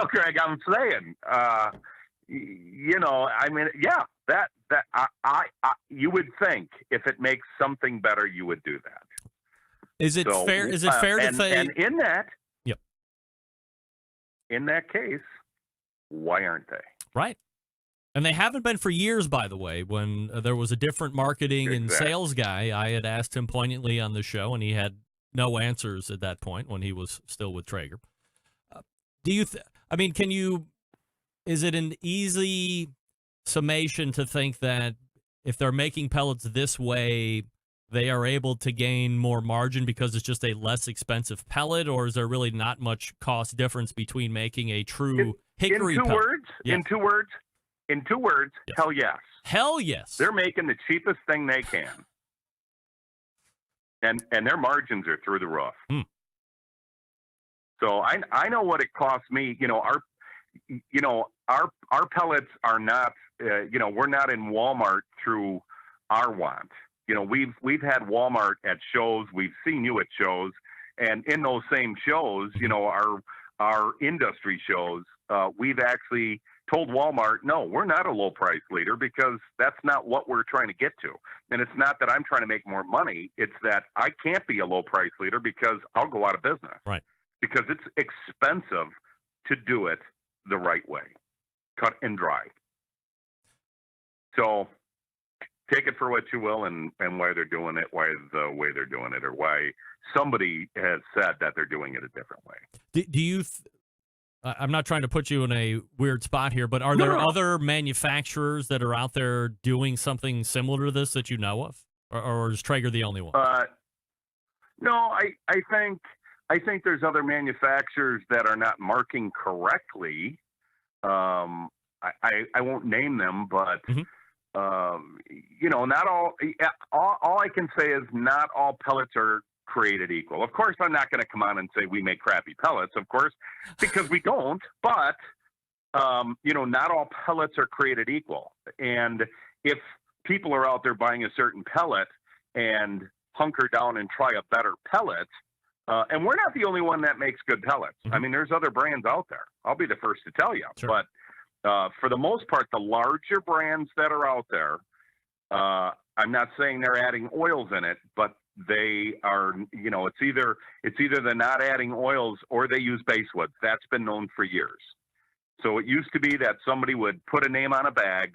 Craig, I'm saying, I mean, yeah, that you would think if it makes something better, you would do that. Is it fair? Is it fair to say? And in that, yep. In that case, why aren't they? Right. And they haven't been for years, by the way. When there was a different marketing and sales guy, I had asked him poignantly on the show, and he had no answers at that point when he was still with Traeger. Do you, is it an easy summation to think that if they're making pellets this way, they are able to gain more margin because it's just a less expensive pellet, or is there really not much cost difference between making a true hickory pellet? In two words, yes. Hell yes. Hell yes. They're making the cheapest thing they can. And their margins are through the roof. So I know what it costs me. Our pellets are not. We're not in Walmart through our want. We've had Walmart at shows. We've seen you at shows, and in those same shows, our industry shows, we've actually told Walmart, no, we're not a low price leader because that's not what we're trying to get to. And it's not that I'm trying to make more money. It's that I can't be a low price leader because I'll go out of business. Right. Because it's expensive to do it the right way, cut and dry. So take it for what you will and why they're doing it, why the way they're doing it, or why somebody has said that they're doing it a different way. Do you I'm not trying to put you in a weird spot here, but are there other manufacturers that are out there doing something similar to this that you know of, or is Traeger the only one? No, I think there's other manufacturers that are not marking correctly. I won't name them, but not all. All I can say is not all pellets are created equal. Of course, I'm not going to come on and say we make crappy pellets, of course, because we don't. But not all pellets are created equal. And if people are out there buying a certain pellet and hunker down and try a better pellet, and we're not the only one that makes good pellets. I mean, there's other brands out there. I'll be the first to tell you. Sure. But for the most part, the larger brands that are out there, I'm not saying they're adding oils in it, but they are, it's either they're not adding oils or they use base woods. That's been known for years. So it used to be that somebody would put a name on a bag,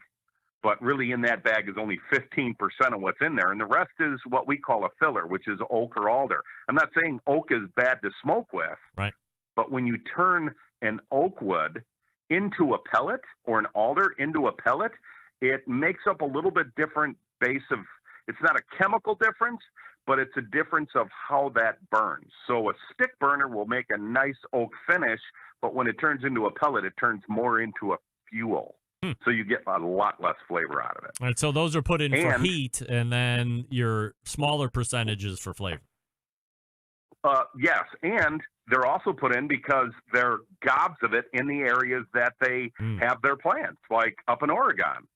but really in that bag is only 15% of what's in there. And the rest is what we call a filler, which is oak or alder. I'm not saying oak is bad to smoke with, right? But when you turn an oak wood into a pellet or an alder into a pellet, it makes up a little bit different base of, it's not a chemical difference, but it's a difference of how that burns. So a stick burner will make a nice oak finish, but when it turns into a pellet, it turns more into a fuel. So you get a lot less flavor out of it. All right, so those are put in for heat, and then your smaller percentages for flavor. Yes, and they're also put in because there are gobs of it in the areas that they have their plants, like up in Oregon.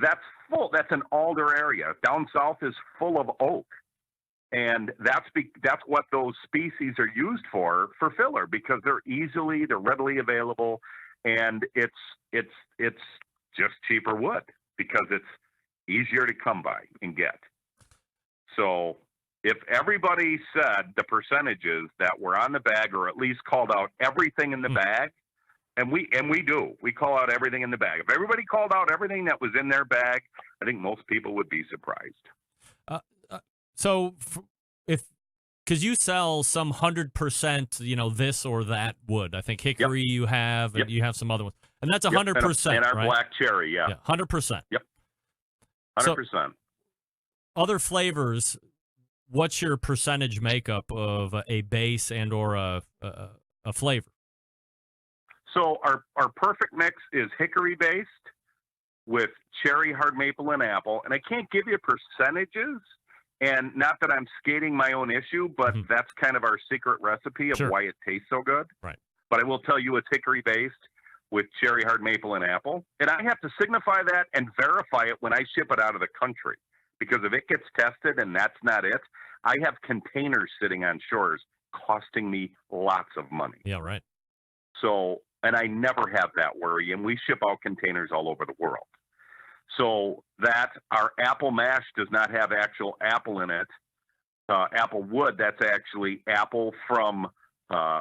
That's full. That's an alder area. Down south is full of oak. And that's what those species are used for filler, because they're readily available, and it's just cheaper wood because it's easier to come by and get. So if everybody said the percentages that were on the bag, or at least called out everything in the bag, and we do, we call out everything in the bag. If everybody called out everything that was in their bag, I think most people would be surprised. So because you sell some 100%, this or that wood. I think hickory you have, and you have some other ones. And that's 100%, and our right? black cherry, yeah. 100%. Yep. 100%. So, other flavors, what's your percentage makeup of a base and or a flavor? So our perfect mix is hickory based with cherry, hard maple, and apple. And I can't give you percentages, and not that I'm skating my own issue, but that's kind of our secret recipe of why it tastes so good. Right. But I will tell you it's hickory based with cherry, hard maple, and apple. And I have to signify that and verify it when I ship it out of the country. Because if it gets tested and that's not it, I have containers sitting on shores costing me lots of money. Yeah, right. So, and I never have that worry, and we ship out containers all over the world. So that our apple mash does not have actual apple in it, apple wood. That's actually apple from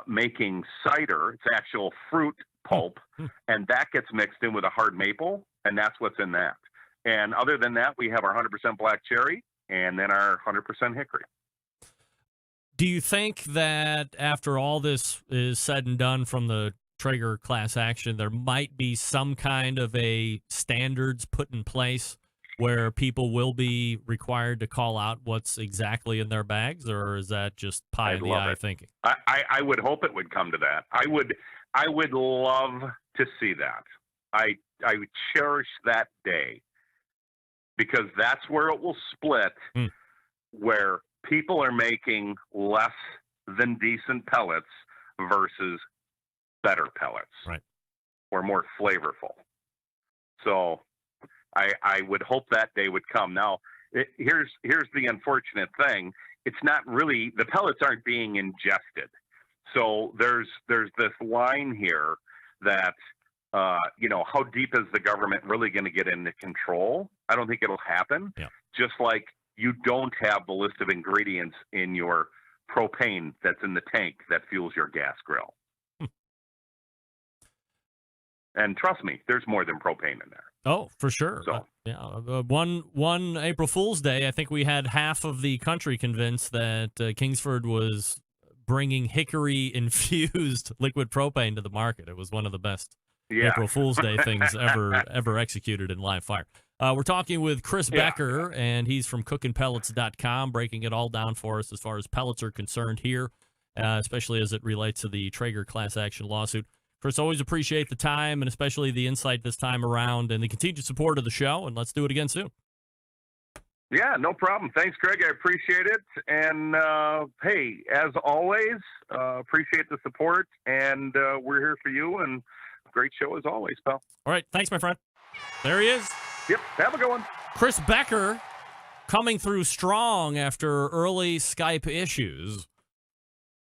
making cider. It's actual fruit pulp, and that gets mixed in with a hard maple, and that's what's in that. And other than that, we have our 100% black cherry and then our 100% hickory. Do you think that after all this is said and done from the Traeger class action, there might be some kind of a standards put in place where people will be required to call out what's exactly in their bags, or is that just pie in the eye thinking? I would hope it would come to that. I would love to see that. I would cherish that day, because that's where it will split, where people are making less than decent pellets versus better pellets, right, or more flavorful. So I would hope that day would come. Now, here's the unfortunate thing. It's not really, the pellets aren't being ingested. So there's this line here that, how deep is the government really going to get into control? I don't think it'll happen. Yeah. Just like you don't have the list of ingredients in your propane that's in the tank that fuels your gas grill. And trust me, there's more than propane in there. Oh, for sure. So, one April Fool's Day, I think we had half of the country convinced that Kingsford was bringing hickory-infused liquid propane to the market. It was one of the best April Fool's Day things ever executed in live fire. We're talking with Chris Becker, and he's from cookinpellets.com, breaking it all down for us as far as pellets are concerned here, especially as it relates to the Traeger class action lawsuit. Chris, always appreciate the time and especially the insight this time around and the continued support of the show, and let's do it again soon. Yeah, no problem. Thanks, Greg. I appreciate it. And, hey, as always, appreciate the support, and we're here for you, and great show as always, pal. All right. Thanks, my friend. There he is. Yep. Have a good one. Chris Becker coming through strong after early Skype issues.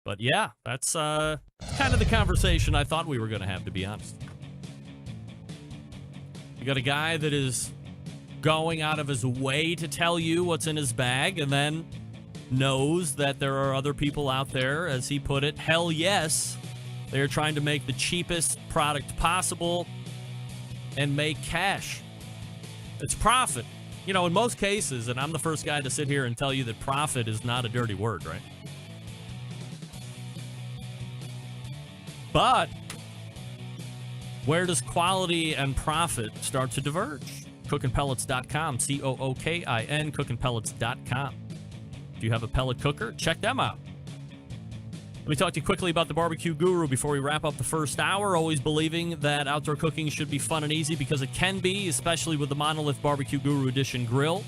But, yeah, that's kind of the conversation I thought we were going to have, to be honest. You got a guy that is going out of his way to tell you what's in his bag and then knows that there are other people out there, as he put it, hell yes, they're trying to make the cheapest product possible and make cash. It's profit. In most cases, and I'm the first guy to sit here and tell you that profit is not a dirty word, right? But where does quality and profit start to diverge? Cookinpellets.com, COOKIN, cookinpellets.com. If you have a pellet cooker, check them out. Let me talk to you quickly about the Barbecue Guru before we wrap up the first hour. Always believing that outdoor cooking should be fun and easy, because it can be, especially with the Monolith Barbecue Guru Edition grill.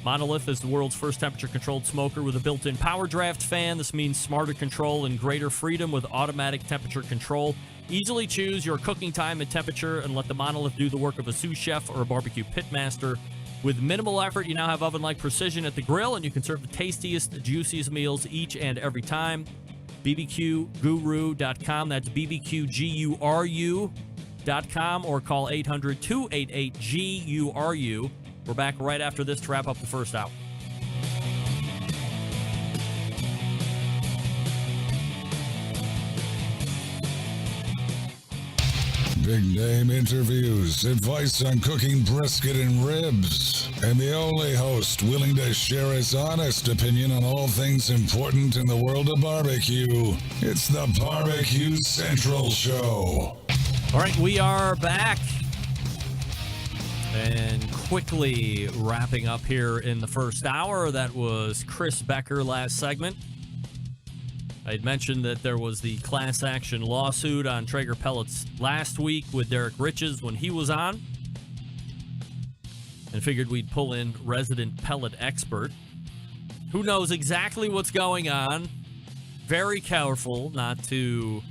Monolith is the world's first temperature-controlled smoker with a built-in power draft fan. This means smarter control and greater freedom with automatic temperature control. Easily choose your cooking time and temperature and let the Monolith do the work of a sous chef or a barbecue pit master. With minimal effort, you now have oven-like precision at the grill, and you can serve the tastiest, juiciest meals each and every time. BBQGuru.com. That's BBQGuru.com, or call 800-288-GURU. We're back right after this to wrap up the first hour. big name interviews, advice on cooking brisket and ribs, and the only host willing to share his honest opinion on all things important in the world of barbecue. It's the Barbecue Central Show. All right, we are back. And quickly wrapping up here in the first hour, that was Chris Becker last segment. I had mentioned that there was the class action lawsuit on Traeger pellets last week with Derek Riches when he was on. And figured we'd pull in resident pellet expert who knows exactly what's going on. Very careful not to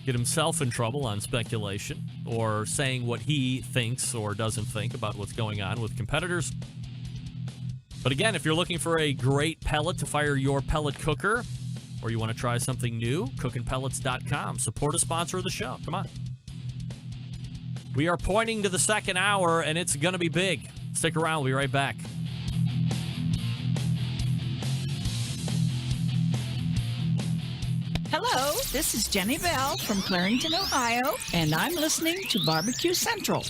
get himself in trouble on speculation or saying what he thinks or doesn't think about what's going on with competitors. But again, if you're looking for a great pellet to fire your pellet cooker, or you want to try something new, cookinpellets.com. Support a sponsor of the show. Come on. We are pointing to the second hour, and it's going to be big. Stick around. We'll be right back. Hello, this is Jenny Bell from Clarington, Ohio, and I'm listening to Barbecue Central.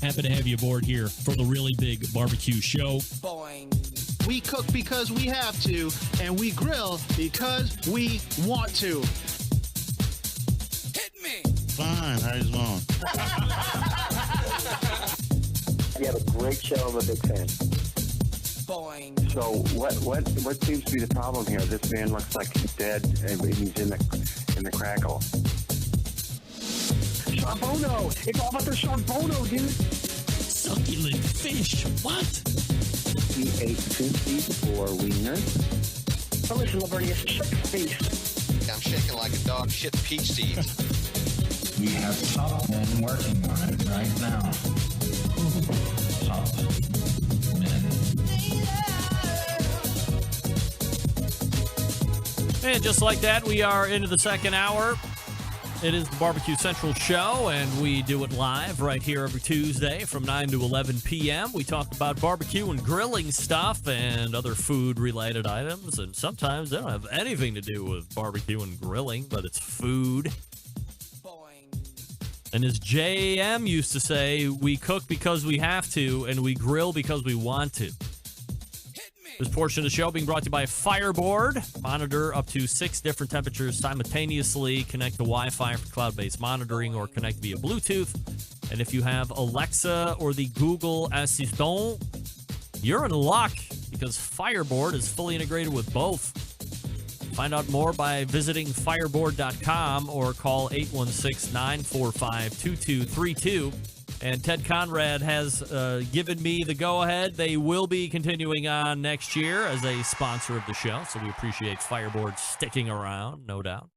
Happy to have you aboard here for the really big barbecue show. We cook because we have to, and we grill because we want to. Hit me! Fine, how's it going? You have a great show. I'm a big fan. Boing. So what seems to be the problem here? This man looks like he's dead, and he's in the crackle. Charbono! It's all about the Charbono, dude! Succulent fish! What? He ate 54 wieners. Oh, listen, Liberty, shut your face. I'm shaking like a dog shit peach seeds. We have top men working on it right now. Top men. And just like that, we are into the second hour. It is the Barbecue Central Show, and we do it live right here every Tuesday from 9 to 11 p.m. We talk about barbecue and grilling stuff and other food-related items, and sometimes they don't have anything to do with barbecue and grilling, but it's food. And as JM used to say, we cook because we have to, and we grill because we want to. This portion of the show being brought to you by Fireboard. Monitor up to 6 different temperatures simultaneously. Connect to Wi-Fi for cloud-based monitoring or connect via Bluetooth. And if you have Alexa or the Google Assistant, you're in luck because Fireboard is fully integrated with both. Find out more by visiting fireboard.com or call 816-945-2232. And Ted Conrad has given me the go-ahead. They will be continuing on next year as a sponsor of the show, so we appreciate Fireboard sticking around, no doubt.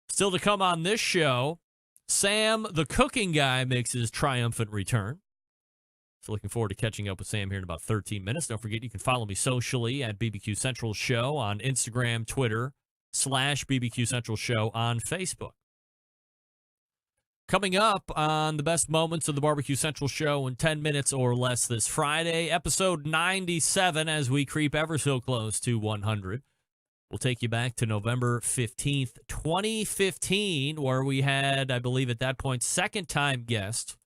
Still to come on this show, Sam, the cooking guy, makes his triumphant return. So looking forward to catching up with Sam here in about 13 minutes. Don't forget, you can follow me socially at BBQ Central Show on Instagram, Twitter, /BBQ Central Show on Facebook. Coming up on the best moments of the Barbecue Central Show in 10 minutes or less this Friday, episode 97, as we creep ever so close to 100. We'll take you back to November 15th, 2015, where we had, I believe at that point, second-time guest,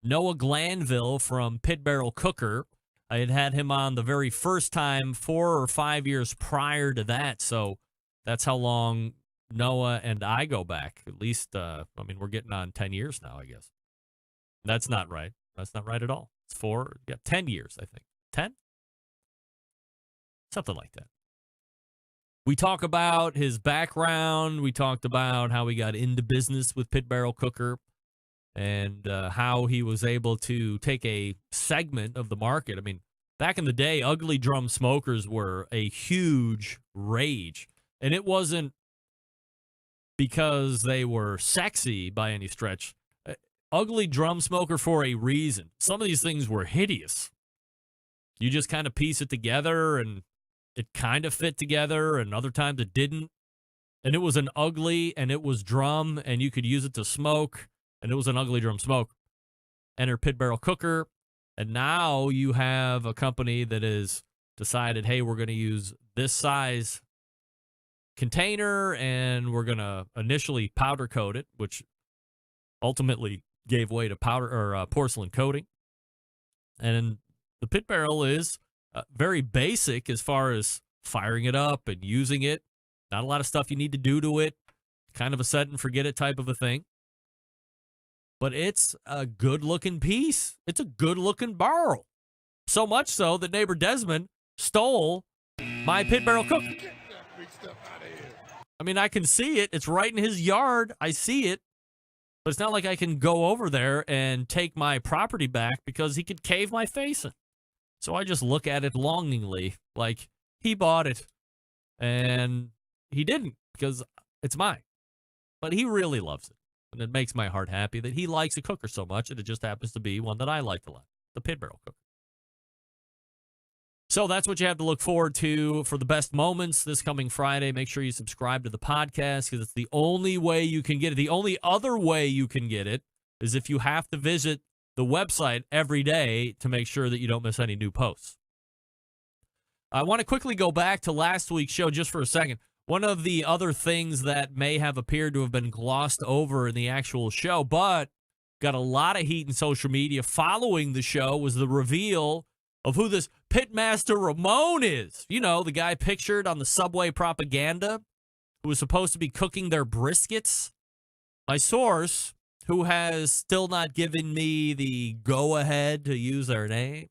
Noah Glanville from Pit Barrel Cooker. I had him on the very first time 4 or 5 years prior to that, so that's how long Noah and I go back. At least, we're getting on 10 years now, I guess. That's not right. That's not right at all. It's 10 years, I think. 10? Something like that. We talk about his background. We talked about how he got into business with Pit Barrel Cooker and how he was able to take a segment of the market. I mean, back in the day, ugly drum smokers were a huge rage. And it wasn't because they were sexy by any stretch. Ugly drum smoker for a reason. Some of these things were hideous. You just kind of piece it together and it kind of fit together, and other times it didn't. And it was an ugly, and it was drum, and you could use it to smoke, and it was an ugly drum smoke. Enter Pit Barrel Cooker, and now you have a company that has decided, hey, we're going to use this size container, and we're going to initially powder coat it, which ultimately gave way to powder or porcelain coating. And the pit barrel is very basic as far as firing it up and using it. Not a lot of stuff you need to do to it. Kind of a set and forget it type of a thing. But it's a good-looking piece. It's a good-looking barrel. So much so that neighbor Desmond stole my pit barrel cooker. I mean, I can see it. It's right in his yard. I see it. But it's not like I can go over there and take my property back because he could cave my face in. So I just look at it longingly, like he bought it. And he didn't, because it's mine. But he really loves it. And it makes my heart happy that he likes a cooker so much, and it just happens to be one that I like a lot, the pit barrel cooker. So that's what you have to look forward to for the best moments this coming Friday. Make sure you subscribe to the podcast because it's the only way you can get it. The only other way you can get it is if you have to visit the website every day to make sure that you don't miss any new posts. I want to quickly go back to last week's show just for a second. One of the other things that may have appeared to have been glossed over in the actual show, but got a lot of heat in social media following the show, was the reveal of who this Pitmaster Ramon is. You know, the guy pictured on the Subway propaganda who was supposed to be cooking their briskets. My source, who has still not given me the go-ahead to use their name,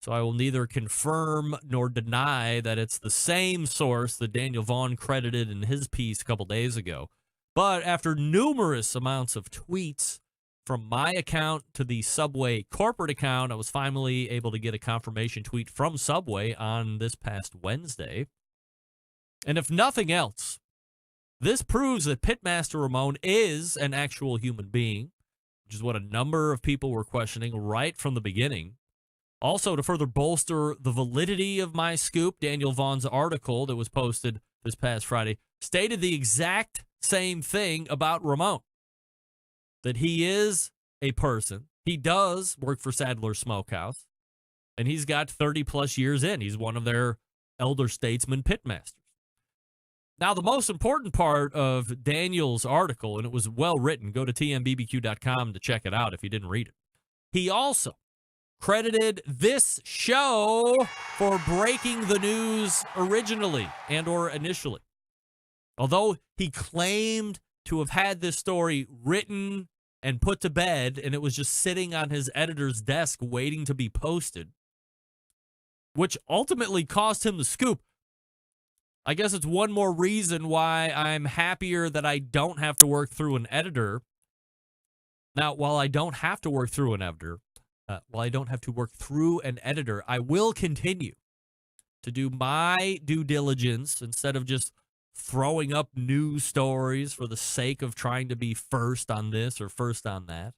so I will neither confirm nor deny that it's the same source that Daniel Vaughn credited in his piece a couple days ago. But after numerous amounts of tweets from my account to the Subway corporate account, I was finally able to get a confirmation tweet from Subway on this past Wednesday. And if nothing else, this proves that Pitmaster Ramon is an actual human being, which is what a number of people were questioning right from the beginning. Also, to further bolster the validity of my scoop, Daniel Vaughn's article that was posted this past Friday stated the exact same thing about Ramon. That he is a person. He does work for Sadler's Smokehouse, and he's got 30-plus years in. He's one of their elder statesmen pitmasters. Now, the most important part of Daniel's article, and it was well written, go to tmbbq.com to check it out if you didn't read it. He also credited this show for breaking the news originally and or initially. Although he claimed to have had this story written and put to bed, and it was just sitting on his editor's desk waiting to be posted, which ultimately cost him the scoop. I guess it's one more reason why I'm happier that I don't have to work through an editor. Now, while I don't have to work through an editor, I will continue to do my due diligence instead of just throwing up news stories for the sake of trying to be first on this or first on that.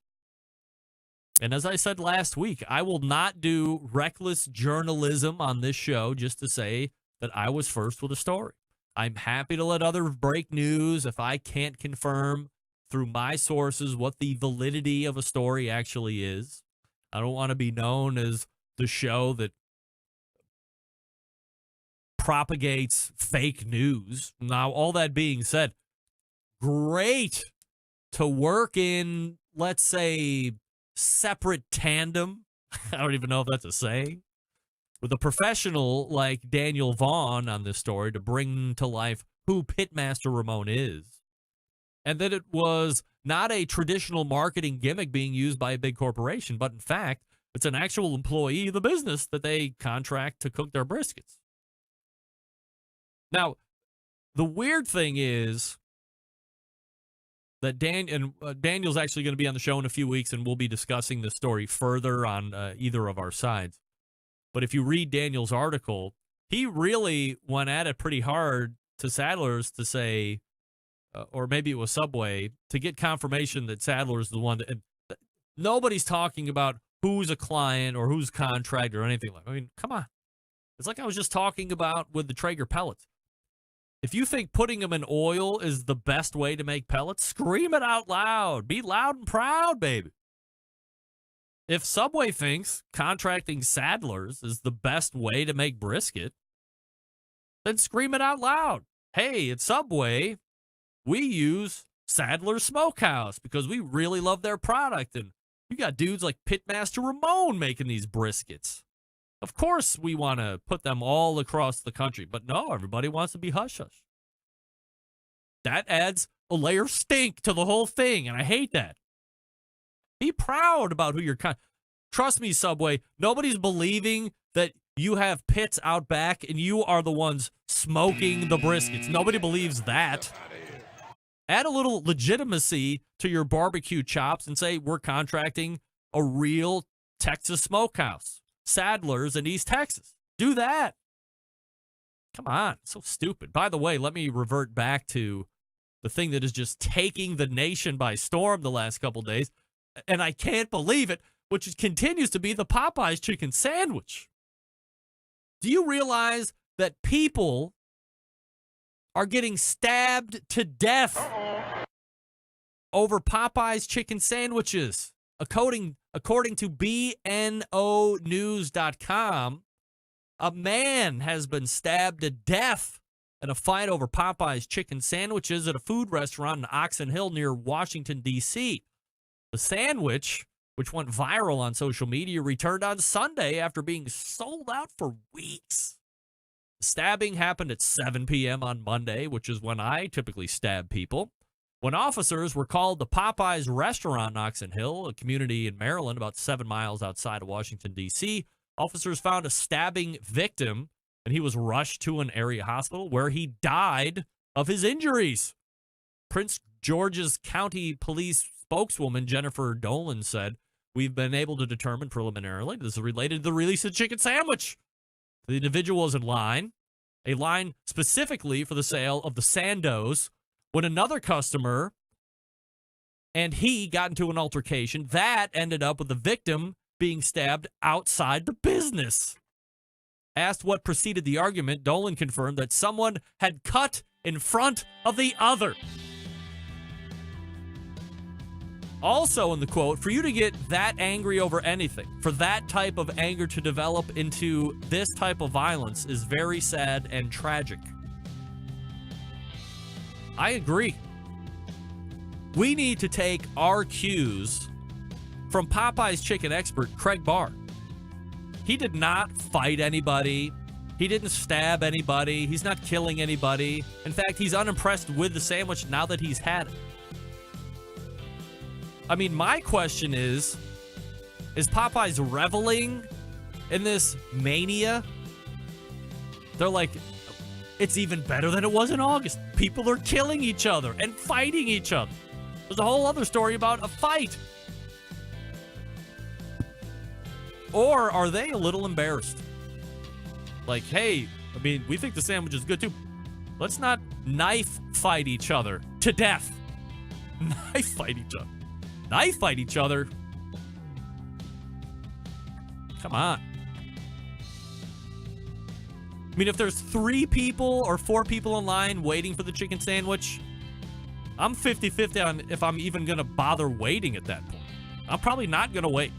And as I said last week, I will not do reckless journalism on this show just to say that I was first with a story. I'm happy to let others break news if I can't confirm through my sources what the validity of a story actually is. I don't want to be known as the show that propagates fake news. Now, all that being said, great to work in, let's say, separate tandem. I don't even know if that's a saying. With a professional like Daniel Vaughn on this story to bring to life who Pitmaster Ramon is. And that it was not a traditional marketing gimmick being used by a big corporation, but in fact, it's an actual employee of the business that they contract to cook their briskets. Now, the weird thing is that Daniel's actually going to be on the show in a few weeks, and we'll be discussing this story further on either of our sides. But if you read Daniel's article, he really went at it pretty hard to Sadler's to say, or maybe it was Subway, to get confirmation that Sadler's the one that nobody's talking about who's a client or who's contract or anything like that. I mean, come on. It's like I was just talking about with the Traeger pellets. If you think putting them in oil is the best way to make pellets, scream it out loud. Be loud and proud, baby. If Subway thinks contracting Sadler's is the best way to make brisket, then scream it out loud. hey, at Subway, we use Sadler's Smokehouse because we really love their product. And you got dudes like Pitmaster Ramon making these briskets. Of course, we want to put them all across the country. But no, everybody wants to be hush-hush. That adds a layer of stink to the whole thing, and I hate that. Be proud about who you're... Trust me, Subway, nobody's believing that you have pits out back and you are the ones smoking the briskets. Nobody believes that. Add a little legitimacy to your barbecue chops and say we're contracting a real Texas smokehouse. Sadler's in East Texas. Do that. Come on, so stupid. By the way, let me revert back to the thing that is just taking the nation by storm the last couple days, and I can't believe it, which continues to be the Popeyes chicken sandwich. Do you realize that people are getting stabbed to death over Popeyes chicken sandwiches? According to BNOnews.com, a man has been stabbed to death in a fight over Popeyes chicken sandwiches at a food restaurant in Oxon Hill near Washington, D.C. The sandwich, which went viral on social media, returned on Sunday after being sold out for weeks. The stabbing happened at 7 p.m. on Monday, which is when I typically stab people. When officers were called to Popeyes restaurant in Oxon Hill, a community in Maryland about 7 miles outside of Washington, D.C., officers found a stabbing victim, and he was rushed to an area hospital where he died of his injuries. Prince George's County Police spokeswoman Jennifer Dolan said, "We've been able to determine preliminarily this is related to the release of the chicken sandwich. The individual was in line, a line specifically for the sale of the Sandos, when another customer and he got into an altercation that ended up with the victim being stabbed outside the business." Asked what preceded the argument, Dolan confirmed that someone had cut in front of the other. Also in the quote, for you to get that angry over anything, for that type of anger to develop into this type of violence is very sad and tragic. I agree. We need to take our cues from Popeye's chicken expert, Craig Barr. He did not fight anybody. He didn't stab anybody. He's not killing anybody. In fact, he's unimpressed with the sandwich now that he's had it. I mean, my question is Popeyes reveling in this mania? They're like, it's even better than it was in August. People are killing each other and fighting each other. There's a whole other story about a fight. Or are they a little embarrassed? Like, hey, I mean, we think the sandwich is good too. Let's not knife fight each other to death. Knife fight each other. Knife fight each other? Come on. I mean, if there's 3 people or 4 people in line waiting for the chicken sandwich, I'm 50-50 on if I'm even going to bother waiting at that point. I'm probably not going to wait.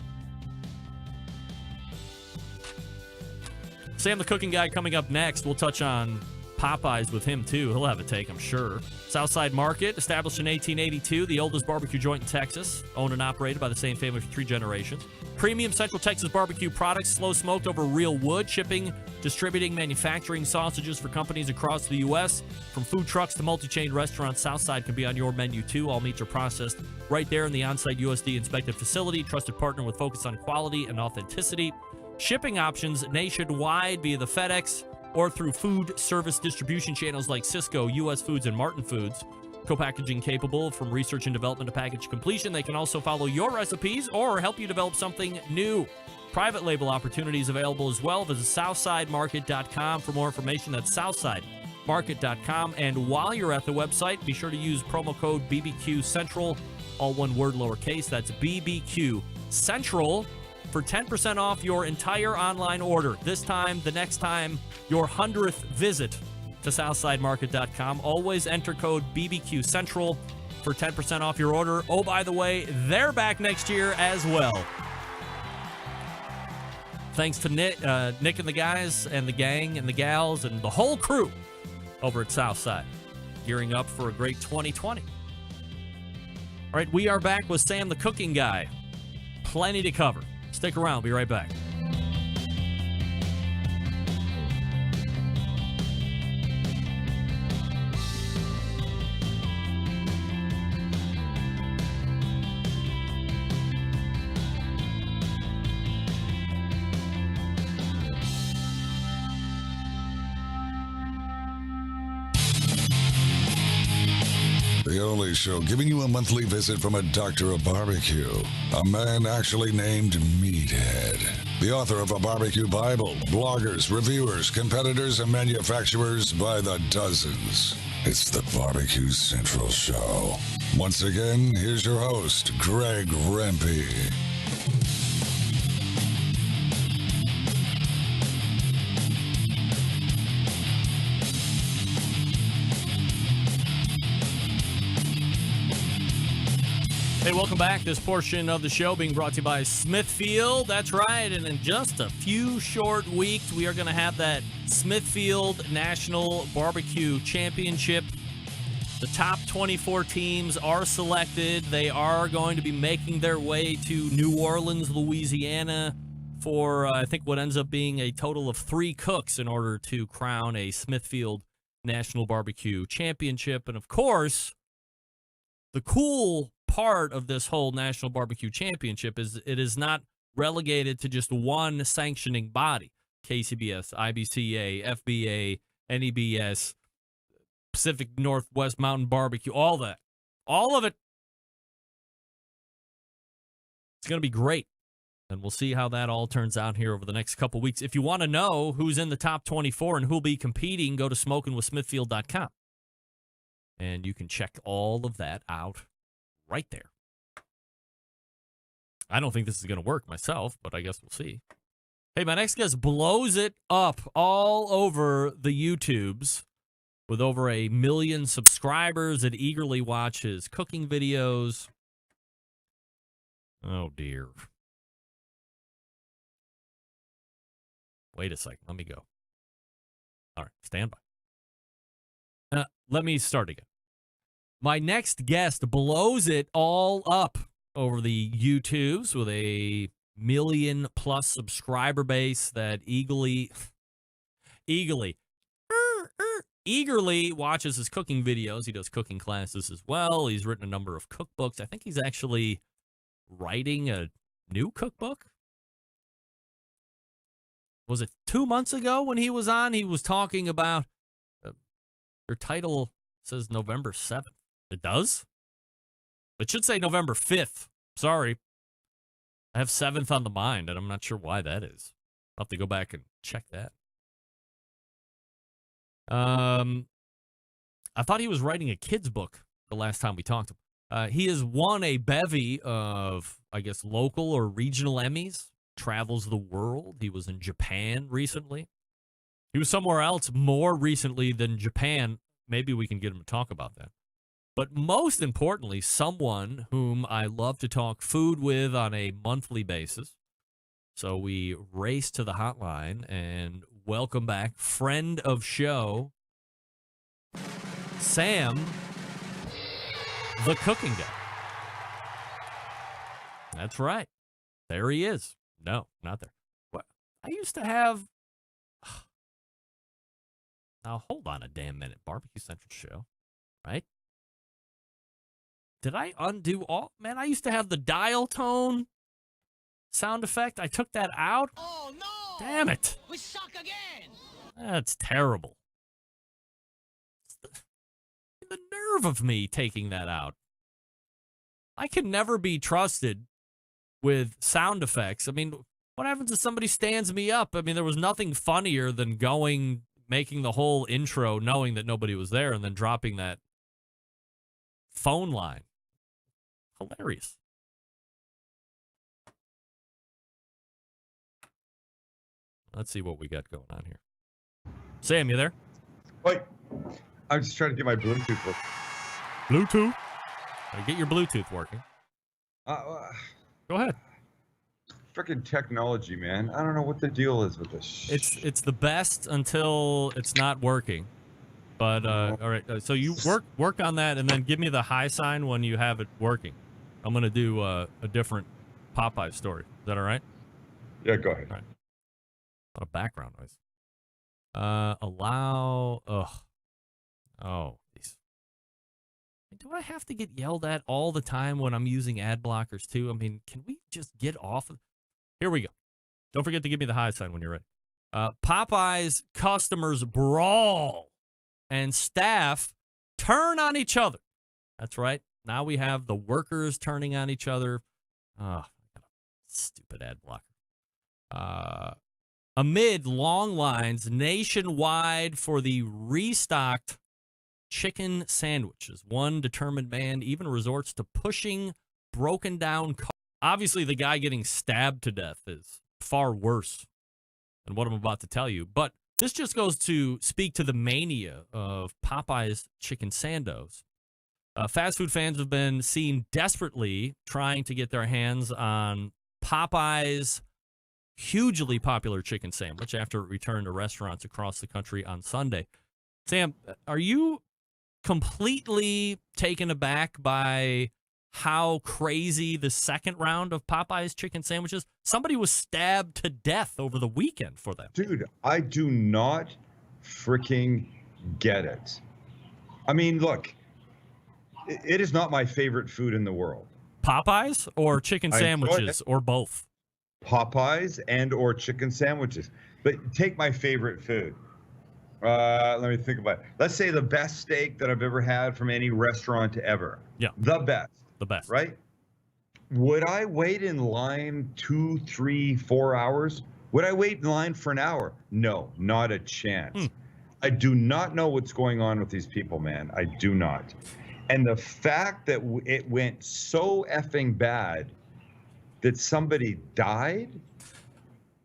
Sam the Cooking Guy coming up next. We'll touch on Popeyes with him, too. He'll have a take, I'm sure. Southside Market, established in 1882, the oldest barbecue joint in Texas, owned and operated by the same family for 3 generations. Premium Central Texas barbecue products, slow smoked over real wood, shipping, distributing, manufacturing sausages for companies across the U.S. From food trucks to multi-chain restaurants, Southside can be on your menu, too. All meats are processed right there in the on-site USD-inspected facility. Trusted partner with focus on quality and authenticity. Shipping options nationwide via the FedEx or through food service distribution channels like Sysco, U.S. Foods, and Martin Foods. Co-packaging capable from research and development to package completion. They can also follow your recipes or help you develop something new. Private label opportunities available as well. Visit SouthsideMarket.com for more information. That's SouthsideMarket.com. And while you're at the website, be sure to use promo code BBQ Central, all one word lowercase. That's BBQ Central for 10% off your entire online order. This time, the next time, your 100th visit to SouthsideMarket.com. Always enter code BBQ Central for 10% off your order. Oh, by the way, they're back next year as well. Thanks to Nick and the guys and the gang and the gals and the whole crew over at Southside, gearing up for a great 2020. All right, we are back with Sam the Cooking Guy. Plenty to cover. Stick around. Be right back. The only show giving you a monthly visit from a doctor of barbecue. A man actually named Meathead. The author of a barbecue Bible. Bloggers, reviewers, competitors, and manufacturers by the dozens. It's the Barbecue Central Show. Once again, here's your host, Greg Rempe. Hey, welcome back. This portion of the show being brought to you by Smithfield. That's right. And in just a few short weeks, we are going to have that Smithfield National Barbecue Championship. The top 24 teams are selected. They are going to be making their way to New Orleans, Louisiana for, I think, what ends up being a total of 3 cooks in order to crown a Smithfield National Barbecue Championship. And, of course, the cool part of this whole National Barbecue Championship is it is not relegated to just one sanctioning body. KCBS, IBCA, FBA, NEBS, Pacific Northwest Mountain Barbecue, all that. All of it. It's going to be great. And we'll see how that all turns out here over the next couple weeks. If you want to know who's in the top 24 and who'll be competing, go to SmokingWithSmithfield.com. And you can check all of that out right there. I don't think this is going to work myself, but I guess we'll see. Hey, my next guest blows it up all over the YouTubes with over 1 million subscribers that eagerly watch his cooking videos. Oh, dear. Wait a second. Let me go. All right, stand by. Let me start again. My next guest blows it all up over the YouTubes with 1 million+ subscriber base that eagerly watches his cooking videos. He does cooking classes as well. He's written a number of cookbooks. I think he's actually writing a new cookbook. Was it 2 months ago when he was on? He was talking about, your title says November 7th. It does? It should say November 5th. Sorry. I have 7th on the mind, and I'm not sure why that is. I'll have to go back and check that. I thought he was writing a kid's book the last time we talked to him. He has won a bevy of, I guess, local or regional Emmys. Travels the world. He was in Japan recently. He was somewhere else more recently than Japan. Maybe we can get him to talk about that. But most importantly, someone whom I love to talk food with on a monthly basis. So we race to the hotline and welcome back friend of show, Sam, the Cooking Guy. That's right. There he is. No, not there. What? I used to have... Now, hold on a damn minute. Barbecue Central show, right? Did I undo all? Man, I used to have the dial tone sound effect. I took that out. Oh, no! Damn it. We suck again. That's terrible. The nerve of me taking that out. I can never be trusted with sound effects. I mean, what happens if somebody stands me up? I mean, there was nothing funnier than making the whole intro knowing that nobody was there and then dropping that phone line. Hilarious. Let's see what we got going on here. Sam, you there? Wait. I'm just trying to get my Bluetooth working. Bluetooth? Get your Bluetooth working. Go ahead. Freaking technology, man. I don't know what the deal is with this. It's the best until it's not working. But all right, so you work on that, and then give me the high sign when you have it working. I'm gonna do a different Popeye story. Is that all right? Yeah, go ahead. All right. A lot of background noise. Allow. Oh. Do I have to get yelled at all the time when I'm using ad blockers too? I mean, can we just get off of... Here we go. Don't forget to give me the high sign when you're ready. Popeye's customers brawl and staff turn on each other. That's right. Now we have the workers turning on each other. Stupid ad blocker. Amid long lines nationwide for the restocked chicken sandwiches, one determined man even resorts to pushing broken down cars. Obviously, the guy getting stabbed to death is far worse than what I'm about to tell you, but this just goes to speak to the mania of Popeye's chicken sandos. Fast food fans have been seen desperately trying to get their hands on Popeye's hugely popular chicken sandwich after it returned to restaurants across the country on Sunday. Sam, are you completely taken aback by how crazy the second round of Popeye's chicken sandwiches? Somebody was stabbed to death over the weekend for them. Dude, I do not freaking get it. I mean, look, it is not my favorite food in the world. Popeyes or chicken sandwiches or both? Popeyes and or chicken sandwiches. But take my favorite food. Let me think about it. Let's say the best steak that I've ever had from any restaurant ever. Yeah. The best. The best. Right? Would I wait in line 2, 3, 4 hours? Would I wait in line for an hour? No, not a chance. I do not know what's going on with these people, man. I do not. And the fact that it went so effing bad that somebody died.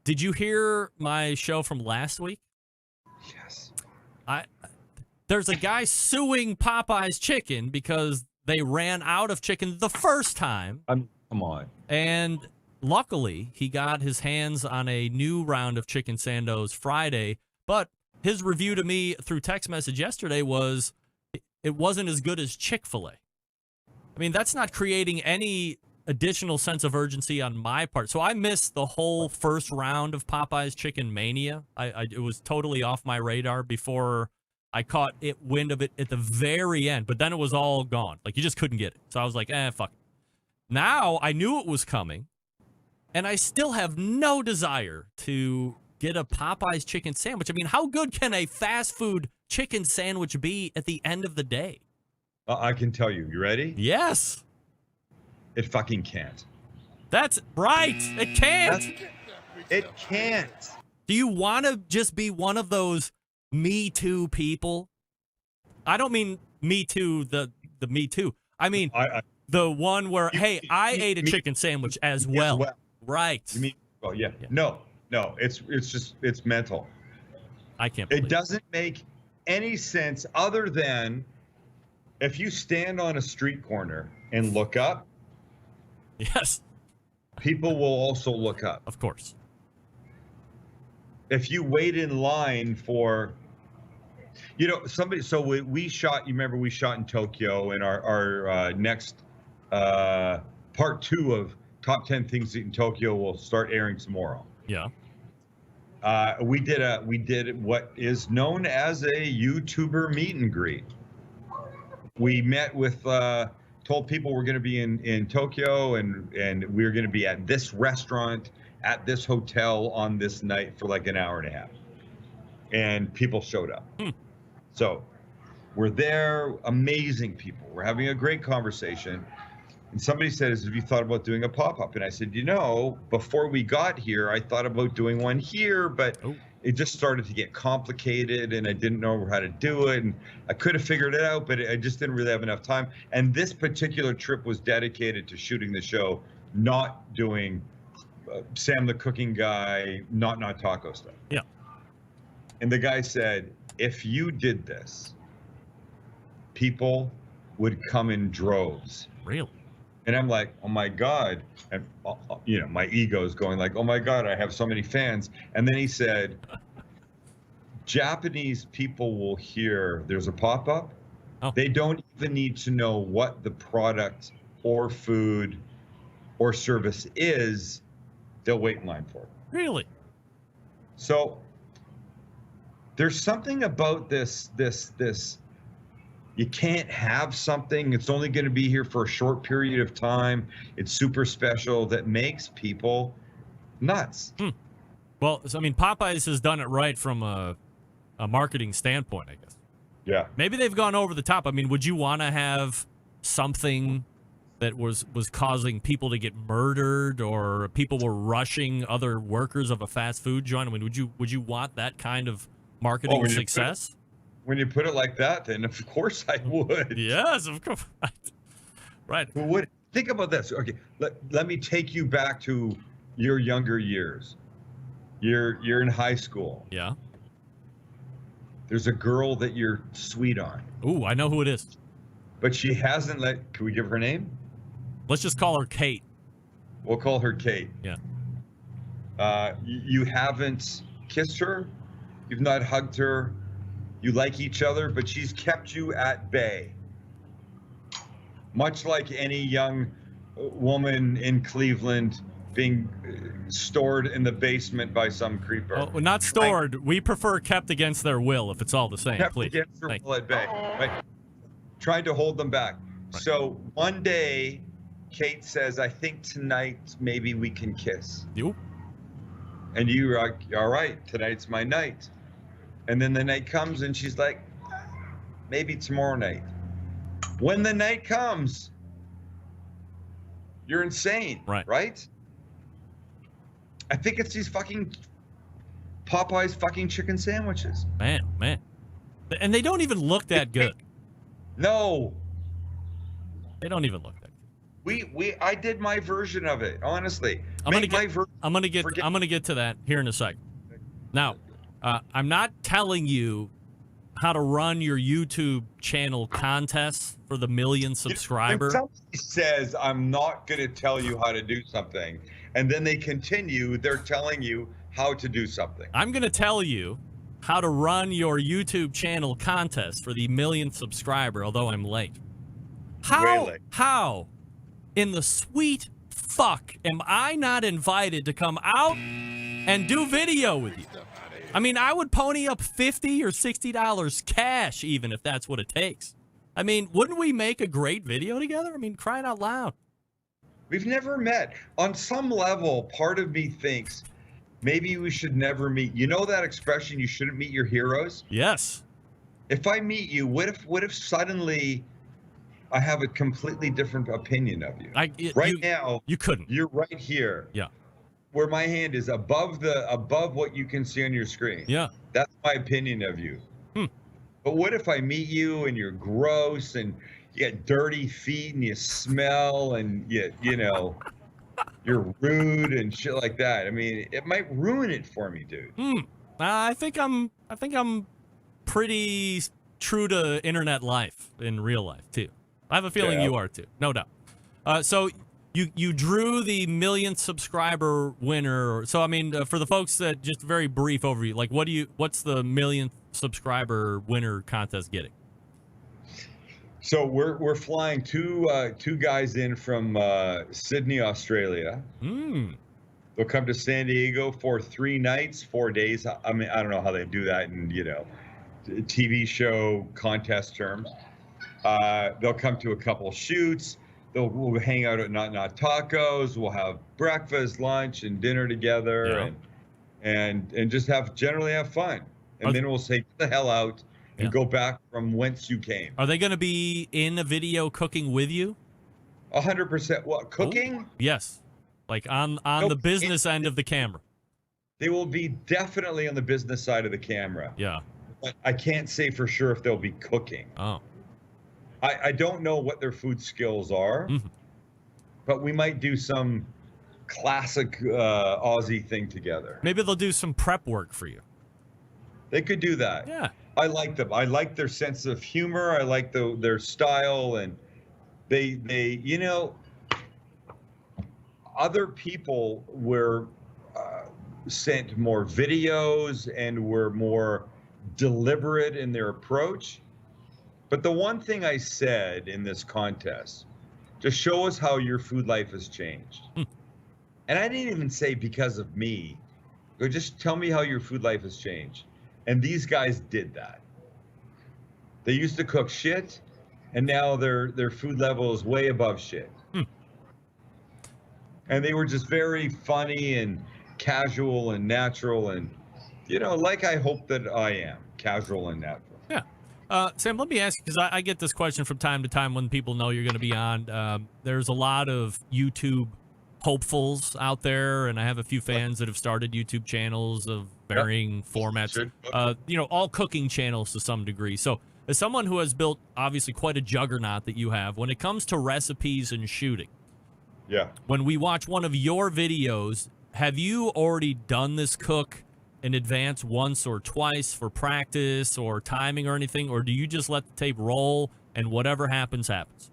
Did you hear my show from last week? Yes. There's a guy suing Popeye's Chicken because they ran out of chicken the first time. Come on. And luckily, he got his hands on a new round of chicken sandos Friday. But his review to me through text message yesterday was it wasn't as good as Chick-fil-A. I mean, that's not creating any additional sense of urgency on my part. So I missed the whole first round of Popeye's Chicken Mania. It was totally off my radar before I caught wind of it at the very end. But then it was all gone. Like, you just couldn't get it. So I was like, fuck it. Now I knew it was coming, and I still have no desire to get a Popeye's chicken sandwich. I mean, how good can a fast food chicken sandwich be at the end of the day? I can tell you. You ready? Yes. It fucking can't. That's right. It can't. It can't. Do you want to just be one of those Me Too people? I don't mean Me Too, the Me Too. I mean the one where, hey, I ate a chicken sandwich as well. Right. You mean, well, yeah. No, it's mental. I can't believe it. Doesn't make any sense other than if you stand on a street corner and look up. Yes. People will also look up. Of course. If you wait in line for, so we shot, you remember we shot in Tokyo, and our next part 2 of Top 10 Things in Tokyo will start airing tomorrow. Yeah. We did what is known as a YouTuber meet and greet. We met with, told people we're going to be in Tokyo, and we're going to be at this restaurant at this hotel on this night for like an hour and a half, and people showed up. So we're there, amazing people. We're having a great conversation, and somebody said, have you thought about doing a pop-up? And I said, before we got here, I thought about doing one here, but it just started to get complicated, and I didn't know how to do it, and I could have figured it out, but I just didn't really have enough time. And this particular trip was dedicated to shooting the show, not doing Sam the cooking guy, not taco stuff. Yeah. And the guy said, if you did this, people would come in droves. Really? And I'm like, oh my God. And my ego is going like, oh my God, I have so many fans. And then he said, Japanese people will hear there's a pop-up. Oh. They don't even need to know what the product or food or service is. They'll wait in line for it. Really? So there's something about this. You can't have something. It's only going to be here for a short period of time. It's super special that makes people nuts. Well, I mean, Popeyes has done it right from a marketing standpoint, I guess. Yeah. Maybe they've gone over the top. I mean, would you want to have something that was causing people to get murdered, or people were rushing other workers of a fast food joint? I mean, would you want that kind of marketing success? When you put it like that, then of course I would. Yes, of course. Right. Who would? Think about this. Okay, let me take you back to your younger years. You're in high school. Yeah. There's a girl that you're sweet on. Ooh, I know who it is. But she hasn't can we give her name? Let's just call her Kate. We'll call her Kate. Yeah. You haven't kissed her. You've not hugged her. You like each other, but she's kept you at bay. Much like any young woman in Cleveland being stored in the basement by some creeper. Oh, not stored. We prefer kept against their will, if it's all the same, Kept please. against their will at bay. Right? Trying to hold them back. Right. So one day, Kate says, I think tonight maybe we can kiss. You? And you're like, all right, tonight's my night. And then the night comes and she's like, maybe tomorrow night. When the night comes, you're insane, right? I think it's these fucking Popeyes fucking chicken sandwiches. Man. And they don't even look that good. No. They don't even look that good. I did my version of it, honestly. I'm gonna get to that here in a second. Now, I'm not telling you how to run your YouTube channel contests for the 1 million subscriber. When somebody says, I'm not going to tell you how to do something, and then they continue, they're telling you how to do something. I'm going to tell you how to run your YouTube channel contest for the 1 million subscriber, although I'm late. How in the sweet fuck am I not invited to come out and do video with you? I mean, I would pony up $50 or $60 cash even if that's what it takes. I mean, wouldn't we make a great video together? I mean, crying out loud. We've never met. On some level, part of me thinks maybe we should never meet. You know that expression, you shouldn't meet your heroes? Yes. If I meet you, what if suddenly I have a completely different opinion of you? Now, you couldn't. You're right here. Yeah. Where my hand is above what you can see on your screen. Yeah. That's my opinion of you. But what if I meet you and you're gross and you got dirty feet and you smell and you know you're rude and shit like that? I mean, it might ruin it for me, dude. I think I'm pretty true to internet life in real life too. I have a feeling you are too, no doubt. So you drew the 1 million subscriber winner. So I mean, for the folks that just very brief overview, like what's the 1 million subscriber winner contest getting? So we're flying two guys in from Sydney, Australia. They'll come to San Diego for 3 nights, 4 days. I mean, I don't know how they do that in TV show contest terms. They'll come to a couple shoots. We'll hang out at Not Tacos. We'll have breakfast, lunch, and dinner together, and just generally have fun. And then we'll say, get the hell out and go back from whence you came. Are they going to be in a video cooking with you? 100%. What, cooking? Yes. Like on the business end of the camera. They will be definitely on the business side of the camera. Yeah. But I can't say for sure if they'll be cooking. Oh. I don't know what their food skills are, but we might do some classic Aussie thing together. Maybe they'll do some prep work for you. They could do that. Yeah. I like them. I like their sense of humor. I like their style, and they other people were sent more videos and were more deliberate in their approach. But the one thing I said in this contest, just show us how your food life has changed. And I didn't even say because of me. Go, just tell me how your food life has changed. And these guys did that. They used to cook shit, and now their food level is way above shit. And they were just very funny and casual and natural and, like I hope that I am, casual and natural. Yeah. Sam, let me ask you, because I get this question from time to time when people know you're going to be on. There's a lot of YouTube hopefuls out there, and I have a few fans that have started YouTube channels of varying formats, all cooking channels to some degree. So as someone who has built, obviously, quite a juggernaut that you have, when it comes to recipes and shooting, when we watch one of your videos, have you already done this cook in advance once or twice for practice or timing or anything, or do you just let the tape roll and whatever happens, happens?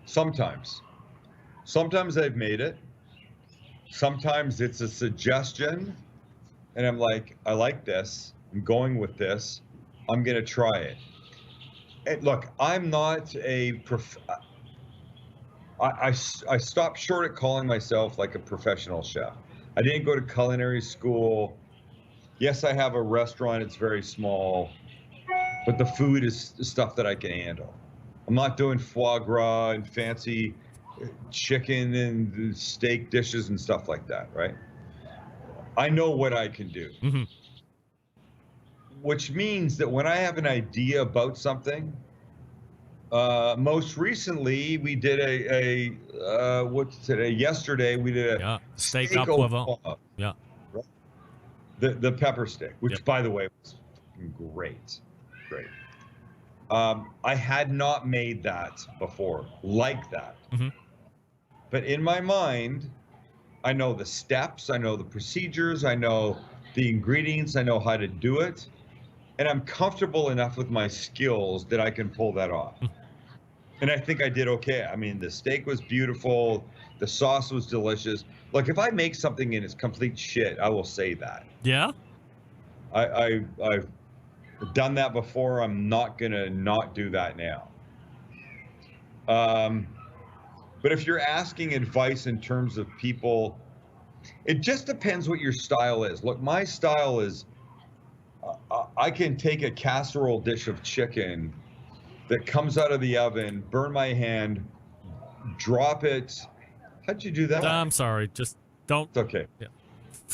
Sometimes I've made it. Sometimes it's a suggestion, and I'm like, I like this. I'm going with this. I'm going to try it. And look, I'm not a I stopped short at calling myself like a professional chef. I didn't go to culinary school. Yes, I have a restaurant. It's very small, but the food is stuff that I can handle. I'm not doing foie gras and fancy chicken and steak dishes and stuff like that, right? I know what I can do. Which means that when I have an idea about something, most recently we did yesterday we did a steak au poivron. Yeah. The pepper steak, which by the way was great. I had not made that before, like that. But in my mind, I know the steps, I know the procedures, I know the ingredients, I know how to do it. And I'm comfortable enough with my skills that I can pull that off. And I think I did okay. I mean, the steak was beautiful. The sauce was delicious. Look, if I make something and it's complete shit, I will say that. Yeah? I've done that before. I'm not going to not do that now. But if you're asking advice in terms of people, it just depends what your style is. Look, my style is, I can take a casserole dish of chicken that comes out of the oven, burn my hand, drop it. How'd you do that? I'm sorry. Just don't. It's okay. Yeah.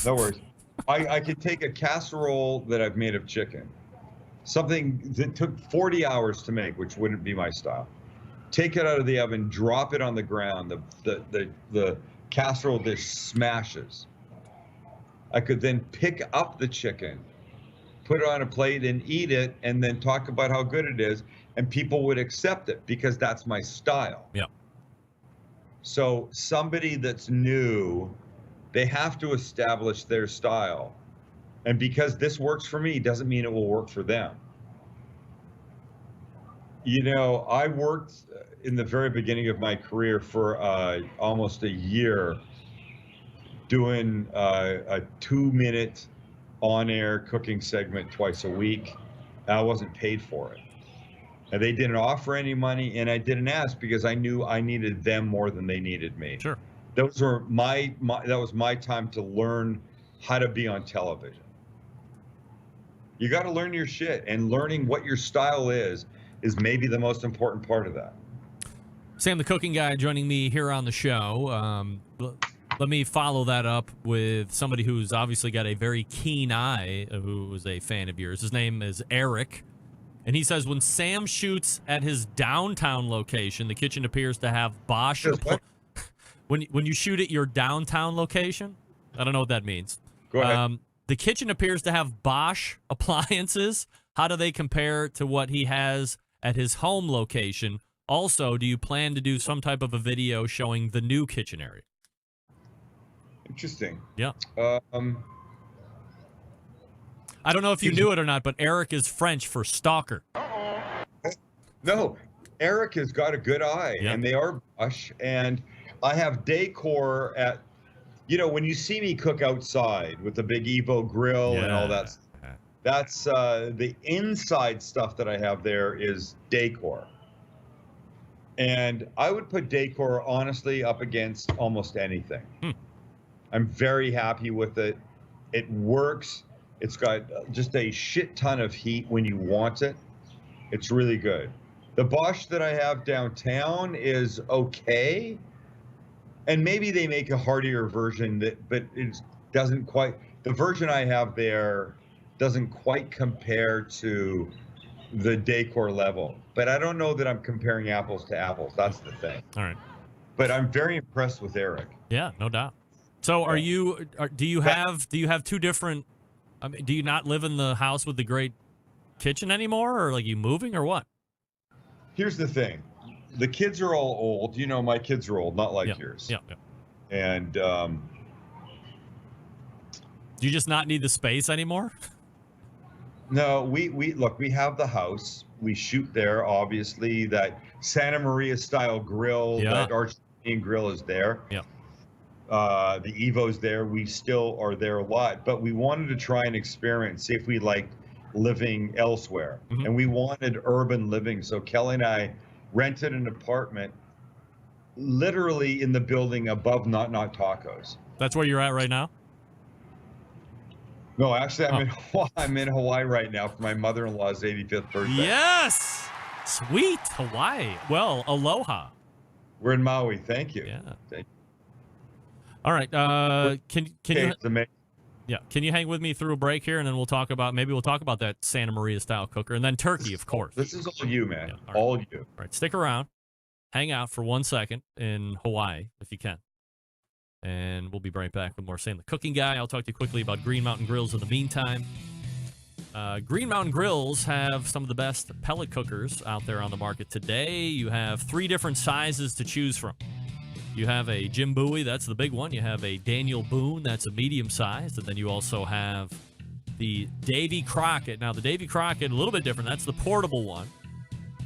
No worries. I could take a casserole that I've made of chicken, something that took 40 hours to make, which wouldn't be my style. Take it out of the oven, drop it on the ground. The casserole dish smashes. I could then pick up the chicken, put it on a plate and eat it, and then talk about how good it is, and people would accept it because that's my style. Yeah. So somebody that's new, they have to establish their style. And because this works for me doesn't mean it will work for them. I worked in the very beginning of my career for almost a year doing a 2-minute on-air cooking segment twice a week. I wasn't paid for it. And they didn't offer any money, and I didn't ask because I knew I needed them more than they needed me. Sure. Those were that was my time to learn how to be on television. You got to learn your shit, and learning what your style is maybe the most important part of that. Sam, the cooking guy, joining me here on the show. Let me follow that up with somebody who's obviously got a very keen eye, who is a fan of yours. His name is Eric. And he says, when Sam shoots at his downtown location, the kitchen appears to have Bosch. When you shoot at your downtown location, I don't know what that means. Go ahead. The kitchen appears to have Bosch appliances. How do they compare to what he has at his home location? Also, do you plan to do some type of a video showing the new kitchen area? Interesting. Yeah. I don't know if you knew it or not, but Eric is French for stalker. No, Eric has got a good eye, and they are Bosch. And I have decor at when you see me cook outside with the big Evo grill and all that, that's the inside stuff that I have there is decor. And I would put decor, honestly, up against almost anything. I'm very happy with it. It works. It's got just a shit ton of heat when you want it. It's really good. The Bosch that I have downtown is okay. And maybe they make a hardier version, but it doesn't quite. The version I have there doesn't quite compare to the decor level. But I don't know that I'm comparing apples to apples. That's the thing. All right. But I'm very impressed with Eric. Yeah, no doubt. So do you have two different, I mean, do you not live in the house with the great kitchen anymore, or like you moving or what? Here's the thing. The kids are all old. My kids are old, not like yours. Yeah. And do you just not need the space anymore? No, we have the house. We shoot there, obviously. That Santa Maria style grill, that Argentinian grill is there. Yeah. The Evo's there. We still are there a lot, but we wanted to try and experiment, see if we liked living elsewhere. And we wanted urban living. So Kelly and I rented an apartment literally in the building above Not Tacos. That's where you're at right now? No, actually, I'm in Hawaii right now for my mother-in-law's 85th birthday. Yes! Sweet. Hawaii. Well, aloha. We're in Maui. Thank you. Yeah. Thank you. All right. Can you? Yeah. Can you hang with me through a break here, and then we'll talk about that Santa Maria style cooker, and then turkey, of course. This is all you, man. Yeah, all you. All right. Stick around. Hang out for 1 second in Hawaii if you can. And we'll be right back with more Sam the Cooking Guy. I'll talk to you quickly about Green Mountain Grills in the meantime. Green Mountain Grills have some of the best pellet cookers out there on the market today. You have 3 different sizes to choose from. You have a Jim Bowie, that's the big one. You have a Daniel Boone, that's a medium size. And then you also have the Davy Crockett. Now, the Davy Crockett, a little bit different. That's the portable one.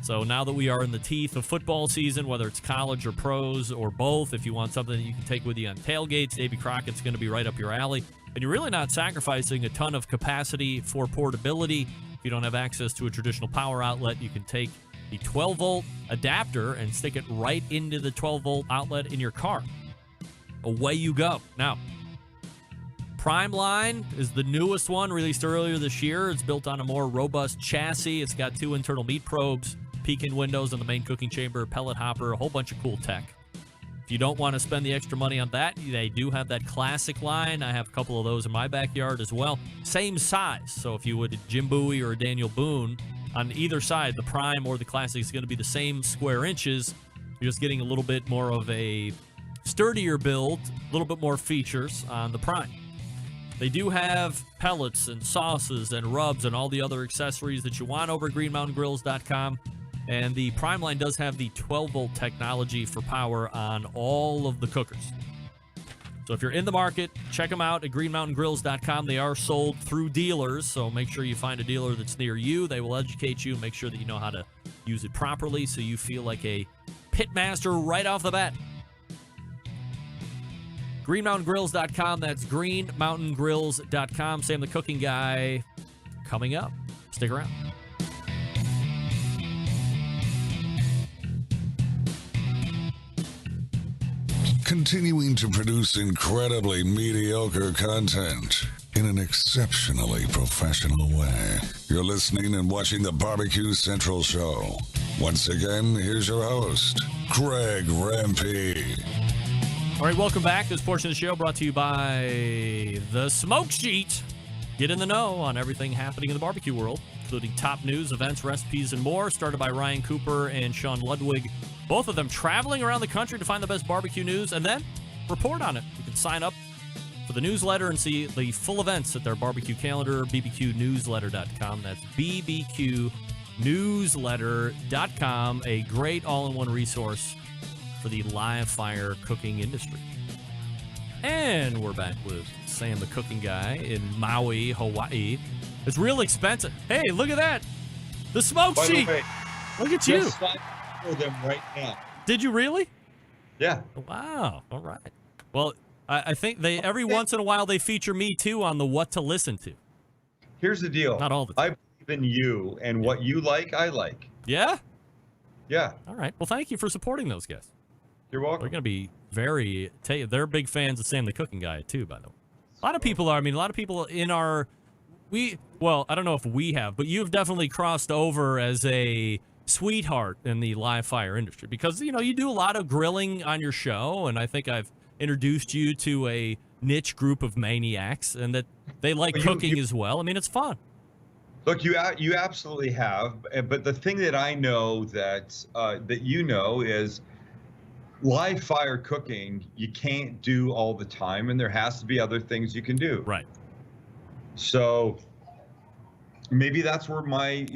So now that we are in the teeth of football season, whether it's college or pros or both, if you want something that you can take with you on tailgates, Davy Crockett's going to be right up your alley. And you're really not sacrificing a ton of capacity for portability. If you don't have access to a traditional power outlet, you can take the 12-volt adapter and stick it right into the 12-volt outlet in your car. Away you go. Now, Prime Line is the newest one, released earlier this year. It's built on a more robust chassis. It's got 2 internal meat probes, peek-in windows on the main cooking chamber, pellet hopper, a whole bunch of cool tech. If you don't want to spend the extra money on that, they do have that classic line. I have a couple of those in my backyard as well. Same size. So if you would a Jim Bowie or a Daniel Boone, on either side, the Prime or the Classic is going to be the same square inches. You're just getting a little bit more of a sturdier build, a little bit more features on the Prime. They do have pellets and sauces and rubs and all the other accessories that you want over at greenmountaingrills.com. And the Prime line does have the 12-volt technology for power on all of the cookers. So if you're in the market, check them out at greenmountaingrills.com. They are sold through dealers, so make sure you find a dealer that's near you. They will educate you, make sure that you know how to use it properly so you feel like a pitmaster right off the bat. greenmountaingrills.com. That's greenmountaingrills.com. Sam the Cooking Guy coming up. Stick around. Continuing to produce incredibly mediocre content in an exceptionally professional way. You're listening and watching the Barbecue Central Show. Once again, here's your host, Greg Rempe. All right, welcome back. This portion of the show brought to you by The Smoke Sheet. Get in the know on everything happening in the barbecue world, including top news, events, recipes, and more. Started by Ryan Cooper and Sean Ludwig. Both of them traveling around the country to find the best barbecue news and then report on it. You can sign up for the newsletter and see the full events at their barbecue calendar, bbqnewsletter.com. That's bbqnewsletter.com, a great all-in-one resource for the live fire cooking industry. And we're back with Sam the Cooking Guy in Maui, Hawaii. It's real expensive. Hey, look at that. The smoke sheet. Look at you. For them right now. Did you really? Yeah. Wow. All right. Well, I think they every once in a while they feature me too on the what to listen to. Here's the deal. Not all the time. I believe in you, and what you like, I like. Yeah? Yeah. All right. Well, thank you for supporting those guys. You're welcome. They're going to be they're big fans of Sam the Cooking Guy too, by the way. A lot of people are. I mean, a lot of people in our, well, I don't know if we have, but you've definitely crossed over as a sweetheart in the live fire industry because, you know, you do a lot of grilling on your show, and I think I've introduced you to a niche group of maniacs and that they like cooking as well. I mean, it's fun. Look, you absolutely have, but the thing that I know that that you know is live fire cooking. You can't do all the time, and there has to be other things you can do. Right. So maybe that's where my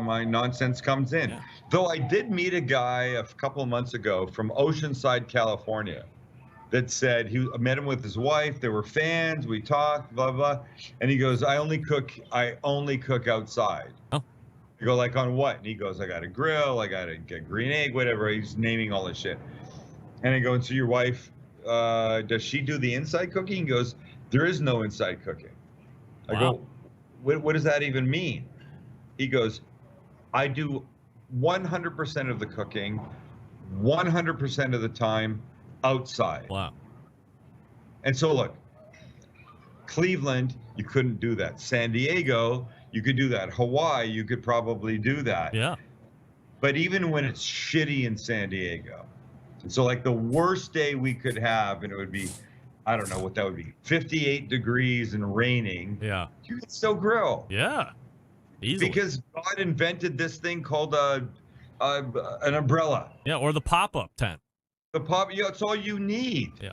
my nonsense comes in. Yeah. Though I did meet a guy a couple of months ago from Oceanside, California, that said he met him with his wife. They were fans. We talked, blah blah, and he goes, "I only cook outside." Oh. You go, like, on what? And he goes, "I got a grill. I got a green egg, whatever." He's naming all this shit. And I go, "And so your wife, does she do the inside cooking?" He goes, "There is no inside cooking." I go, what does that even mean? He goes, "I do 100% of the cooking, 100% of the time outside." Wow. And so look, Cleveland, you couldn't do that. San Diego, you could do that. Hawaii, you could probably do that. Yeah. But even when it's shitty in San Diego, and so like the worst day we could have, and it would be, I don't know what that would be, 58 degrees and raining. Yeah. You could still grill. Yeah. Easily. Because God invented this thing called an umbrella. Yeah, or the pop-up tent. It's all you need. Yeah.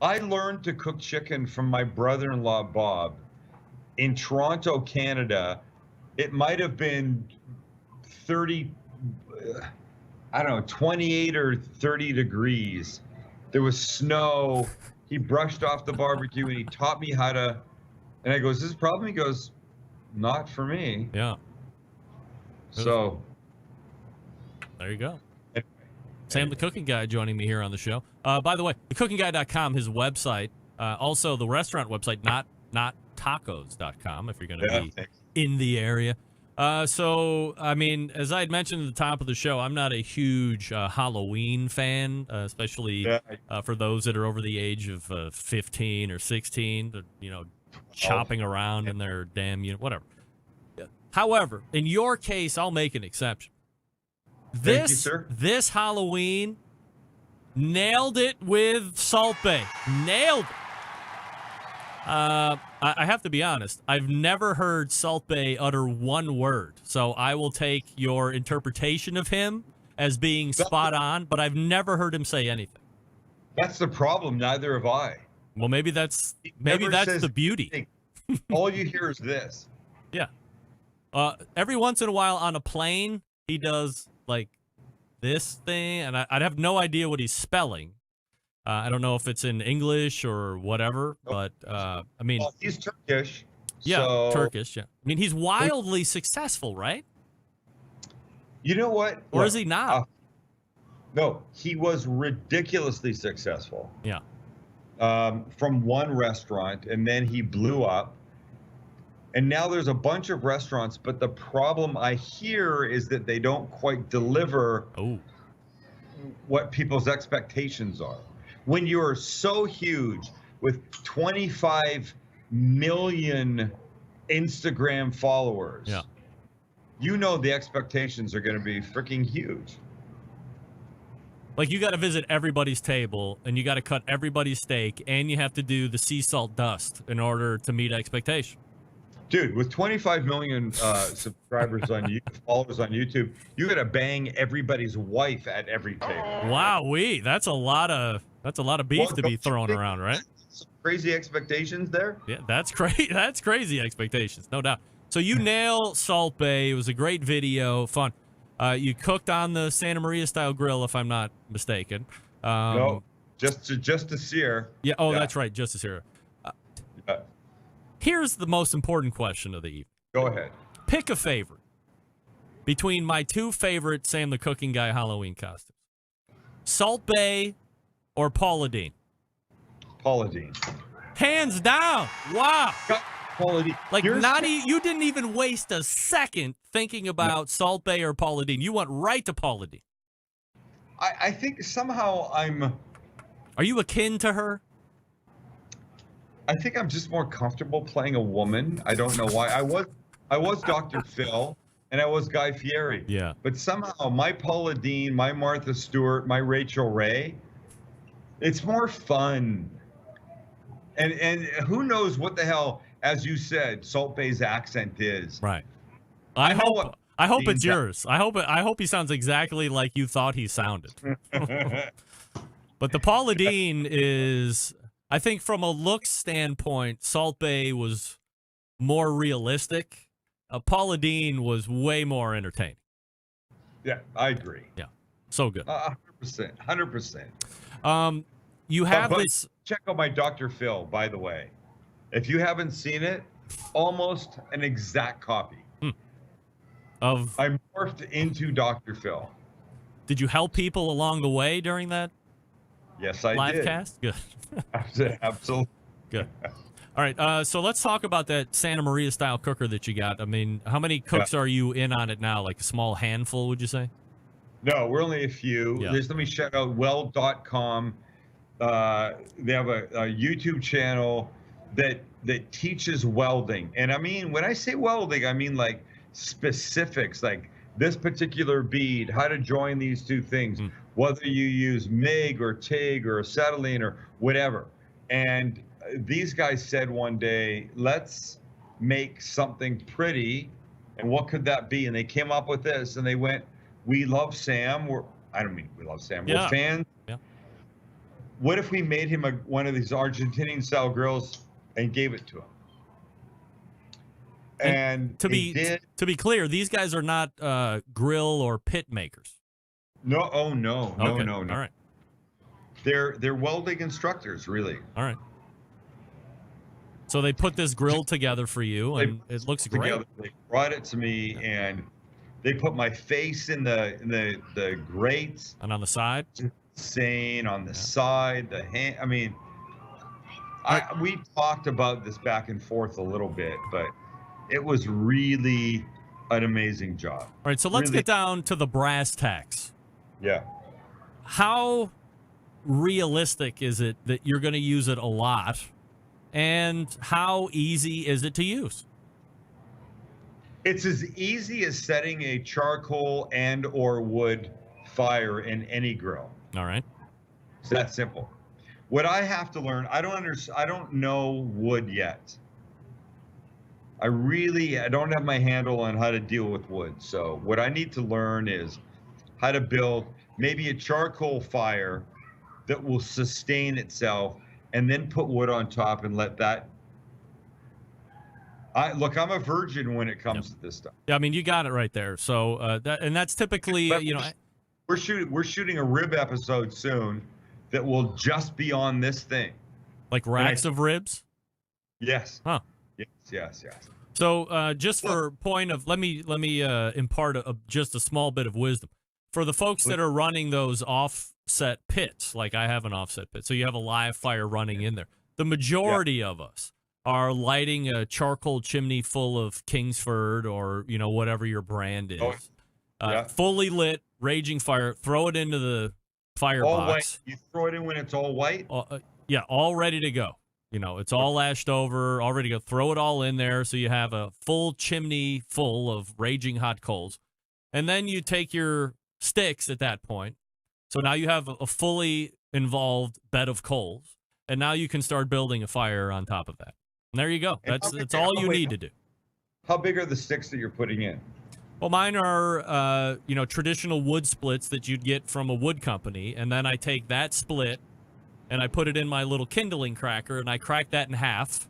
I learned to cook chicken from my brother-in-law, Bob, in Toronto, Canada. It might have been 28 or 30 degrees. There was snow. He brushed off the barbecue and he taught me how to, and I go, "Is this a problem?" He goes, "Not for me." Yeah. So. There you go. Sam the Cooking Guy joining me here on the show. By the way, thecookingguy.com, his website. Also, the restaurant website, not tacos.com, if you're going to be in the area. So, I mean, as I had mentioned at the top of the show, I'm not a huge Halloween fan, especially for those that are over the age of 15 or 16, chopping around in their damn unit, whatever. However, in your case, I'll make an exception. Thank you, sir. This Halloween, nailed it with Salt Bae. Nailed it. I have to be honest. I've never heard Salt Bae utter one word, so I will take your interpretation of him as being spot on, but I've never heard him say anything. That's the problem. Neither have I. Well, maybe that's the beauty. All you hear is this. Yeah. Every once in a while on a plane, he does like this thing, and I'd have no idea what he's spelling. I don't know if it's in English or whatever, but I mean, he's Turkish. Yeah, so... Turkish. Yeah, I mean, he's wildly successful, right? You know what? Or is he not? No, he was ridiculously successful. Yeah. From one restaurant, and then he blew up. And now there's a bunch of restaurants, but the problem I hear is that they don't quite deliver what people's expectations are. When you're so huge with 25 million Instagram followers, you know the expectations are going to be freaking huge. Like, you got to visit everybody's table, and you got to cut everybody's steak, and you have to do the sea salt dust in order to meet expectation. Dude, with 25 million subscribers on YouTube, followers on YouTube, you got to bang everybody's wife at every table. Wow-wee, that's a lot of beef to be thrown around, right? Some crazy expectations there. Yeah, that's crazy. That's crazy expectations, no doubt. So you nail Salt Bae. It was a great video, fun. You cooked on the Santa Maria style grill, if I'm not mistaken. No, just to sear. Yeah. Oh, that's right, just to sear. Here's the most important question of the evening. Go ahead. Pick a favorite between my two favorite Sam the Cooking Guy Halloween costumes: Salt Bae or Paula Deen. Paula Deen. Hands down. Wow. Paula Deen. Like, you didn't even waste a second thinking about Salt Bae or Paula Deen. You went right to Paula Deen. I think somehow Are you akin to her? I think I'm just more comfortable playing a woman. I don't know why. I was Dr. Phil and I was Guy Fieri. Yeah. But somehow my Paula Deen, my Martha Stewart, my Rachel Ray, it's more fun. And who knows what the hell, as you said, Salt Bae's accent is. Right. I hope it's yours. I hope he sounds exactly like you thought he sounded. But the Paula Deen is, I think from a looks standpoint, Salt Bae was more realistic. Paula Deen was way more entertaining. Yeah, I agree. Yeah, so good. 100%. 100%. You have but this. Check out my Dr. Phil, by the way. If you haven't seen it, almost an exact copy. I morphed into Dr. Phil. Did you help people along the way during that? Yes, I live did. cast? Good. Absolutely. Good. All right, so let's talk about that Santa Maria style cooker that you got. I mean, how many cooks are you in on it now? Like a small handful, would you say? No, we're only a few. Yeah. Let me shout out weld.com. They have a YouTube channel that teaches welding. And I mean, when I say welding, I mean like specifics, like this particular bead, how to join these two things, whether you use MIG or TIG or acetylene or whatever. And these guys said one day, let's make something pretty. And what could that be? And they came up with this and they went, we love Sam. I don't mean we love Sam. Yeah. We're fans. Yeah. What if we made him one of these Argentinian style grills and gave it to him? And to be clear, these guys are not grill or pit makers. No, oh no, Okay. no. All right. They're welding instructors, really. All right. So they put this grill together for you, and it looks great. They brought it to me, and they put my face in the grates. And on the side? Insane on the side, the hand. I mean, we talked about this back and forth a little bit, but it was really an amazing job. All right, so let's get down to the brass tacks. Yeah. How realistic is it that you're going to use it a lot? And how easy is it to use? It's as easy as setting a charcoal and or wood fire in any grill. All right. It's that simple. What I have to learn, I don't know wood yet. I don't have my handle on how to deal with wood. So what I need to learn is how to build maybe a charcoal fire that will sustain itself and then put wood on top and let that. Look, I'm a virgin when it comes to this stuff. Yeah, I mean, you got it right there. So that's typically, we're shooting a rib episode soon that will just be on this thing. Like racks of ribs? Yes. Huh. Yes. So just for point of, let me impart just a small bit of wisdom. For the folks that are running those offset pits, like I have an offset pit, so you have a live fire running in there. The majority of us are lighting a charcoal chimney full of Kingsford or, whatever your brand is. Fully lit, raging fire, throw it into the firebox. All white. You throw it in when it's all white? Yeah, all ready to go. It's all ashed over, all ready to go. Throw it all in there so you have a full chimney full of raging hot coals. And then you take your sticks at that point. So now you have a fully involved bed of coals. And now you can start building a fire on top of that. And there you go. That's all you need to do. How big are the sticks that you're putting in? Well, mine are, traditional wood splits that you'd get from a wood company. And then I take that split and I put it in my little kindling cracker, and I crack that in half.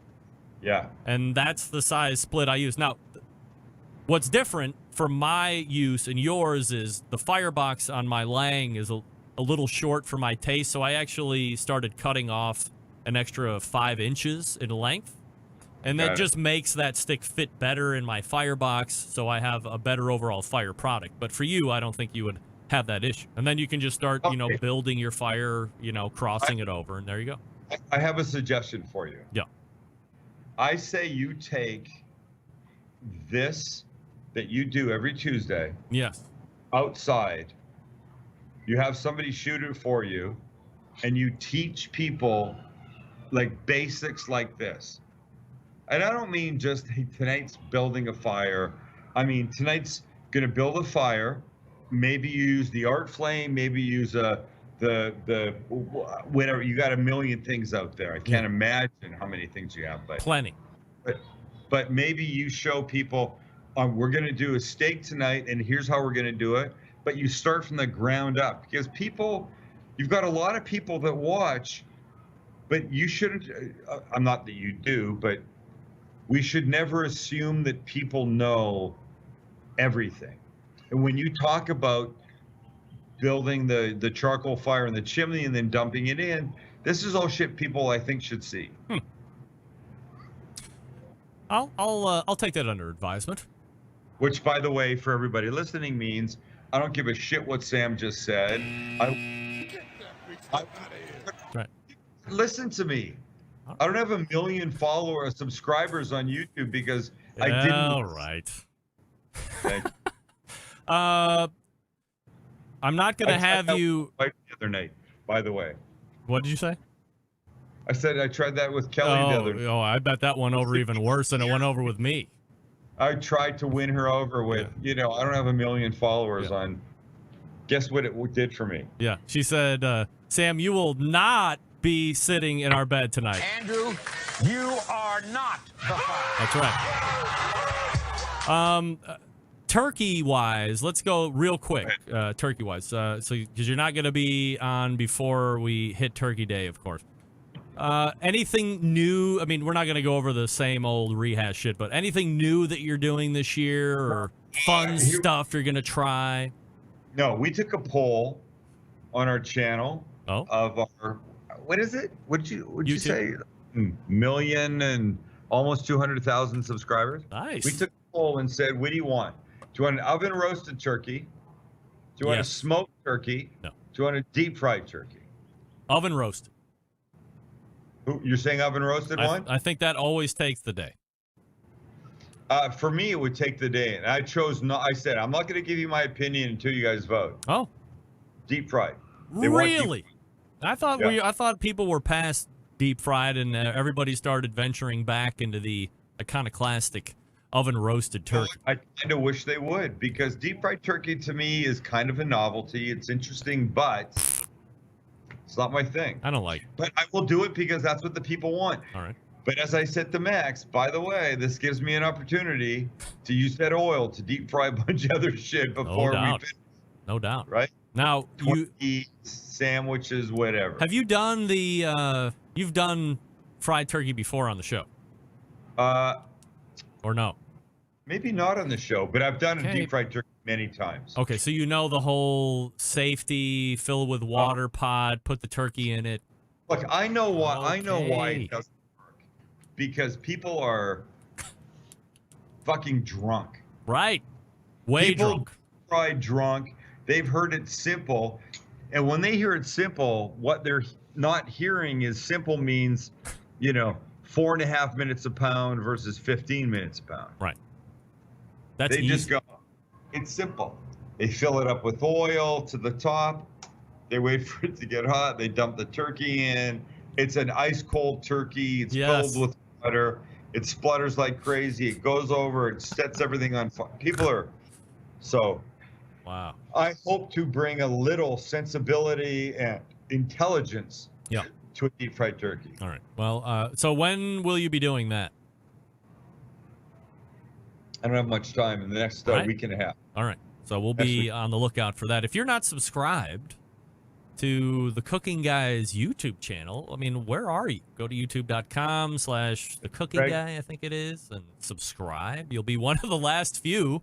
Yeah. And that's the size split I use. Now, what's different for my use and yours is the firebox on my Lang is a little short for my taste, so I actually started cutting off an extra 5 inches in length. And that just makes that stick fit better in my firebox, so I have a better overall fire product. But for you, I don't think you would have that issue. And then you can just start, building your fire, crossing it over, and there you go. I have a suggestion for you. Yeah. I say you take this that you do every Tuesday. Yes. Outside. You have somebody shoot it for you, and you teach people like basics like this. And I don't mean just, hey, tonight's building a fire. I mean, tonight's going to build a fire. Maybe you use the art flame. Maybe you use the whatever. You got a million things out there. I can't imagine how many things you have. But plenty. But maybe you show people, we're going to do a steak tonight, and here's how we're going to do it. But you start from the ground up, because people, you've got a lot of people that watch, but you shouldn't. I'm not that you do, but we should never assume that people know everything. And when you talk about building the charcoal fire in the chimney and then dumping it in, this is all shit people, I think, should see. I'll take that under advisement. Which, by the way, for everybody listening, means I don't give a shit what Sam just said. Right. Listen to me. I don't have 1 million subscribers on YouTube because I didn't. All right. I'm not going to have you. The other night, by the way. What did you say? I said I tried that with Kelly the other night. Oh, I bet that went over even worse than it went over with me. I tried to win her over with, I don't have 1 million followers on. Guess what it did for me? Yeah. She said, Sam, you will not be sitting in our bed tonight. Andrew, you are not the fire. That's right. Turkey-wise, let's go real quick. Turkey-wise, so because you're not going to be on before we hit Turkey Day, of course. Anything new? I mean, we're not going to go over the same old rehash shit, but anything new that you're doing this year, or fun stuff you're going to try? No, we took a poll on our channel of our, what is it? Would you say? Million and almost 200,000 subscribers. Nice. We took a poll and said, what do you want? Do you want an oven roasted turkey? Do you want a smoked turkey? No. Do you want a deep fried turkey? Oven roasted. You're saying oven roasted one? I think that always takes the day. For me, it would take the day. And I chose not. I said, I'm not going to give you my opinion until you guys vote. Oh. Deep fried. Really? I thought people were past deep fried and everybody started venturing back into the iconoclastic oven roasted turkey. I kind of wish they would, because deep fried turkey to me is kind of a novelty. It's interesting, but it's not my thing. I don't like it. But I will do it because that's what the people want. All right. But as I said to Max, by the way, this gives me an opportunity to use that oil to deep fry a bunch of other shit before we finish. No doubt. Right? Now, sandwiches, whatever. Have you done you've done fried turkey before on the show? Or no? Maybe not on the show, but I've done a deep fried turkey many times. Okay, so you know the whole safety, fill with water pod, put the turkey in it. Look, I know why. I know why it doesn't work. Because people are fucking drunk. Right. Way drunk. Fried drunk. They've heard it simple, and when they hear it simple, what they're not hearing is simple means, 4.5 minutes a pound versus 15 minutes a pound. Right. They just go, it's simple. They fill it up with oil to the top. They wait for it to get hot. They dump the turkey in. It's an ice cold turkey. It's filled with butter. It splutters like crazy. It goes over. It sets everything on fire. People are so. Wow. I hope to bring a little sensibility and intelligence to a deep fried turkey. All right. Well, so when will you be doing that? I don't have much time in the next week and a half. All right. So we'll be on the lookout for that. If you're not subscribed to the Cooking Guys YouTube channel, I mean, where are you? Go to youtube.com/the Cooking Guy, I think it is, and subscribe. You'll be one of the last few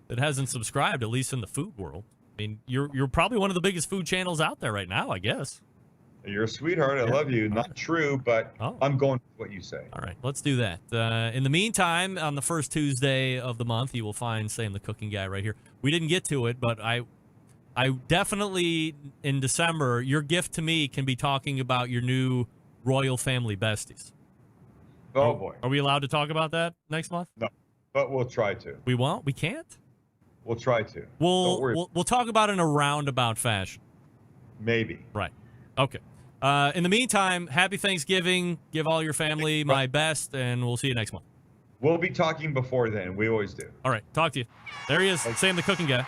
that hasn't subscribed, at least in the food world. I mean, you're probably one of the biggest food channels out there right now, I guess. You're a sweetheart. I love you. Not true, but I'm going with what you say. All right, let's do that. In the meantime, on the first Tuesday of the month, you will find Sam the Cooking Guy right here. We didn't get to it, but I definitely, in December, your gift to me can be talking about your new royal family besties. Oh, boy. Are we allowed to talk about that next month? No, but we'll try to. We won't? We can't? We'll try to. We'll talk about it in a roundabout fashion. Maybe. Right. Okay. In the meantime, happy Thanksgiving. Give all your family my best, and we'll see you next month. We'll be talking before then. We always do. All right. Talk to you. There he is, Sam the Cooking Guy,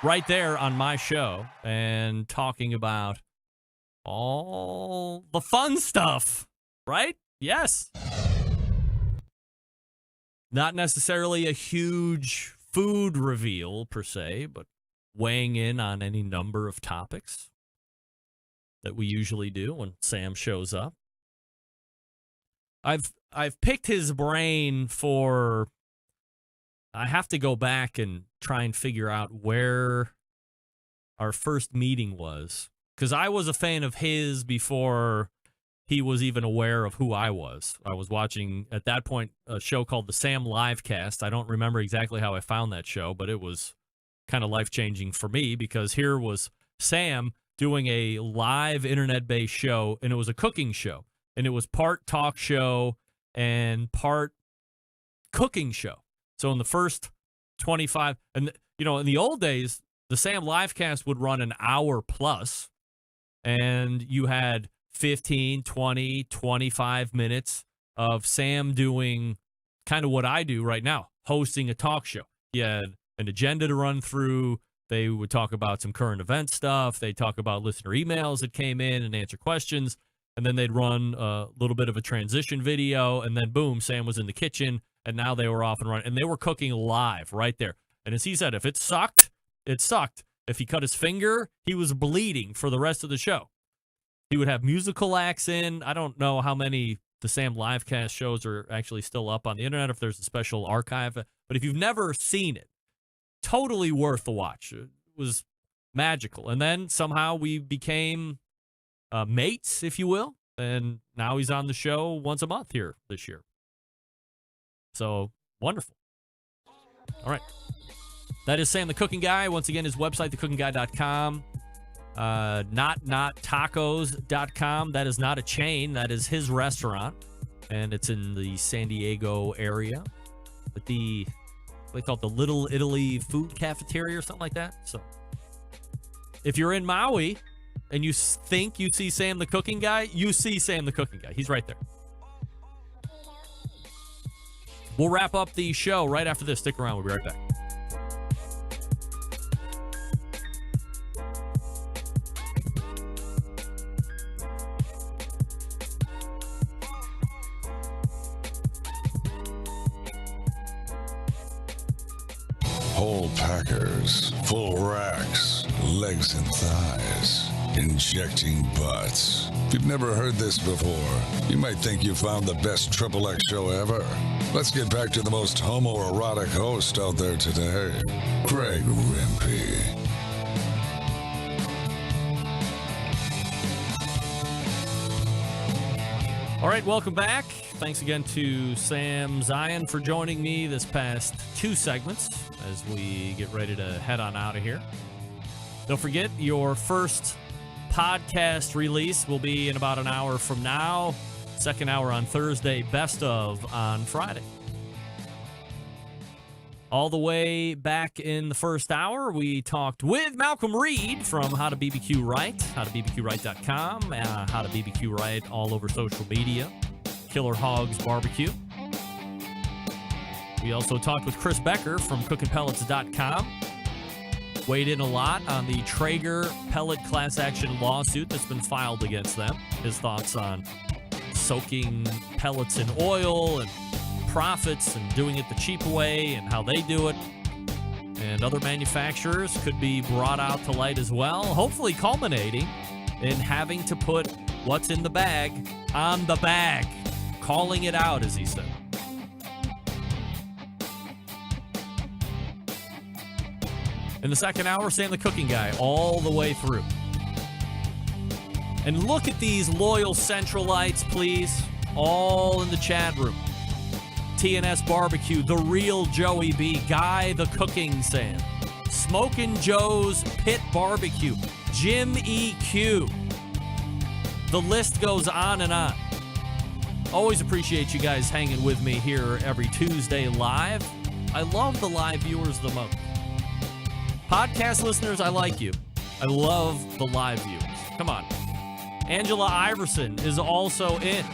right there on my show, and talking about all the fun stuff, right? Yes. Not necessarily a huge food reveal per se, but weighing in on any number of topics that we usually do when Sam shows up. I've picked his brain for, I have to go back and try and figure out where our first meeting was, because I was a fan of his before he was even aware of who I was. I was watching, at that point, a show called the Sam Livecast. I don't remember exactly how I found that show, but it was kind of life-changing for me, because here was Sam doing a live internet-based show, and it was a cooking show. And it was part talk show and part cooking show. So in the first 25, and in the old days, the Sam Livecast would run an hour plus, and you had 15, 20, 25 minutes of Sam doing kind of what I do right now, hosting a talk show. You had an agenda to run through. They would talk about some current event stuff. They'd talk about listener emails that came in and answer questions. And then they'd run a little bit of a transition video. And then, boom, Sam was in the kitchen. And now they were off and running. And they were cooking live right there. And as he said, if it sucked, it sucked. If he cut his finger, he was bleeding for the rest of the show. He would have musical acts in. I don't know how many the Sam Livecast shows are actually still up on the internet, if there's a special archive. But if you've never seen it, totally worth the watch. It was magical. And then somehow we became mates, if you will. And now he's on the show once a month here this year. So, wonderful. All right. That is Sam the Cooking Guy. Once again, his website, thecookingguy.com. Nottacos.com. That is not a chain. That is his restaurant. And it's in the San Diego area. With they call it the Little Italy Food Cafeteria or something like that. So, if you're in Maui and you think you see Sam the Cooking Guy, you see Sam the Cooking Guy. He's right there. We'll wrap up the show right after this. Stick around. We'll be right back. Whole packers, full racks, legs and thighs, injecting butts. If you've never heard this before, you might think you found the best XXX show ever. Let's get back to the most homoerotic host out there today, Greg Rempe. All right, welcome back. Thanks again to Sam Zion for joining me this past 2 segments as we get ready to head on out of here. Don't forget, your first podcast release will be in about an hour from now. Second hour on Thursday, best of on Friday. All the way back in the first hour, we talked with Malcom Reed from How to BBQ Right, howtobbqright.com, How to BBQ Right all over social media, Killer Hogs Barbecue. We also talked with Chris Becker from cookinpellets.com. Weighed in a lot on the Traeger pellet class action lawsuit that's been filed against them. His thoughts on soaking pellets in oil and profits and doing it the cheap way and how they do it. And other manufacturers could be brought out to light as well, hopefully culminating in having to put what's in the bag on the bag, calling it out, as he said. In the second hour, Sam the Cooking Guy all the way through. And look at these loyal Centralites, please, all in the chat room. TNS Barbecue, The Real Joey B, Guy the Cooking Sam, Smokin' Joe's Pit Barbecue, Jim EQ, The list goes on and on. Always appreciate you guys hanging with me here every Tuesday live. I love the live viewers the most. Podcast listeners, I like you. I love the live viewers. Come on. Angela Iverson is also in.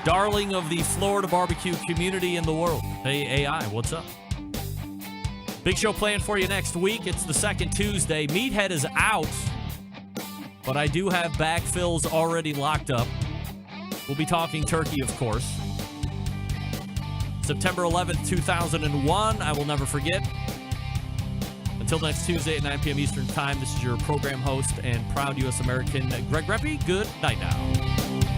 Darling of the Florida barbecue community in the world. Hey, AI, what's up? Big show planned for you next week. It's the second Tuesday. Meathead is out, but I do have backfills already locked up. We'll be talking turkey, of course. September 11th, 2001. I will never forget. Until next Tuesday at 9 p.m. Eastern Time, this is your program host and proud U.S. American, Greg Reppy. Good night now.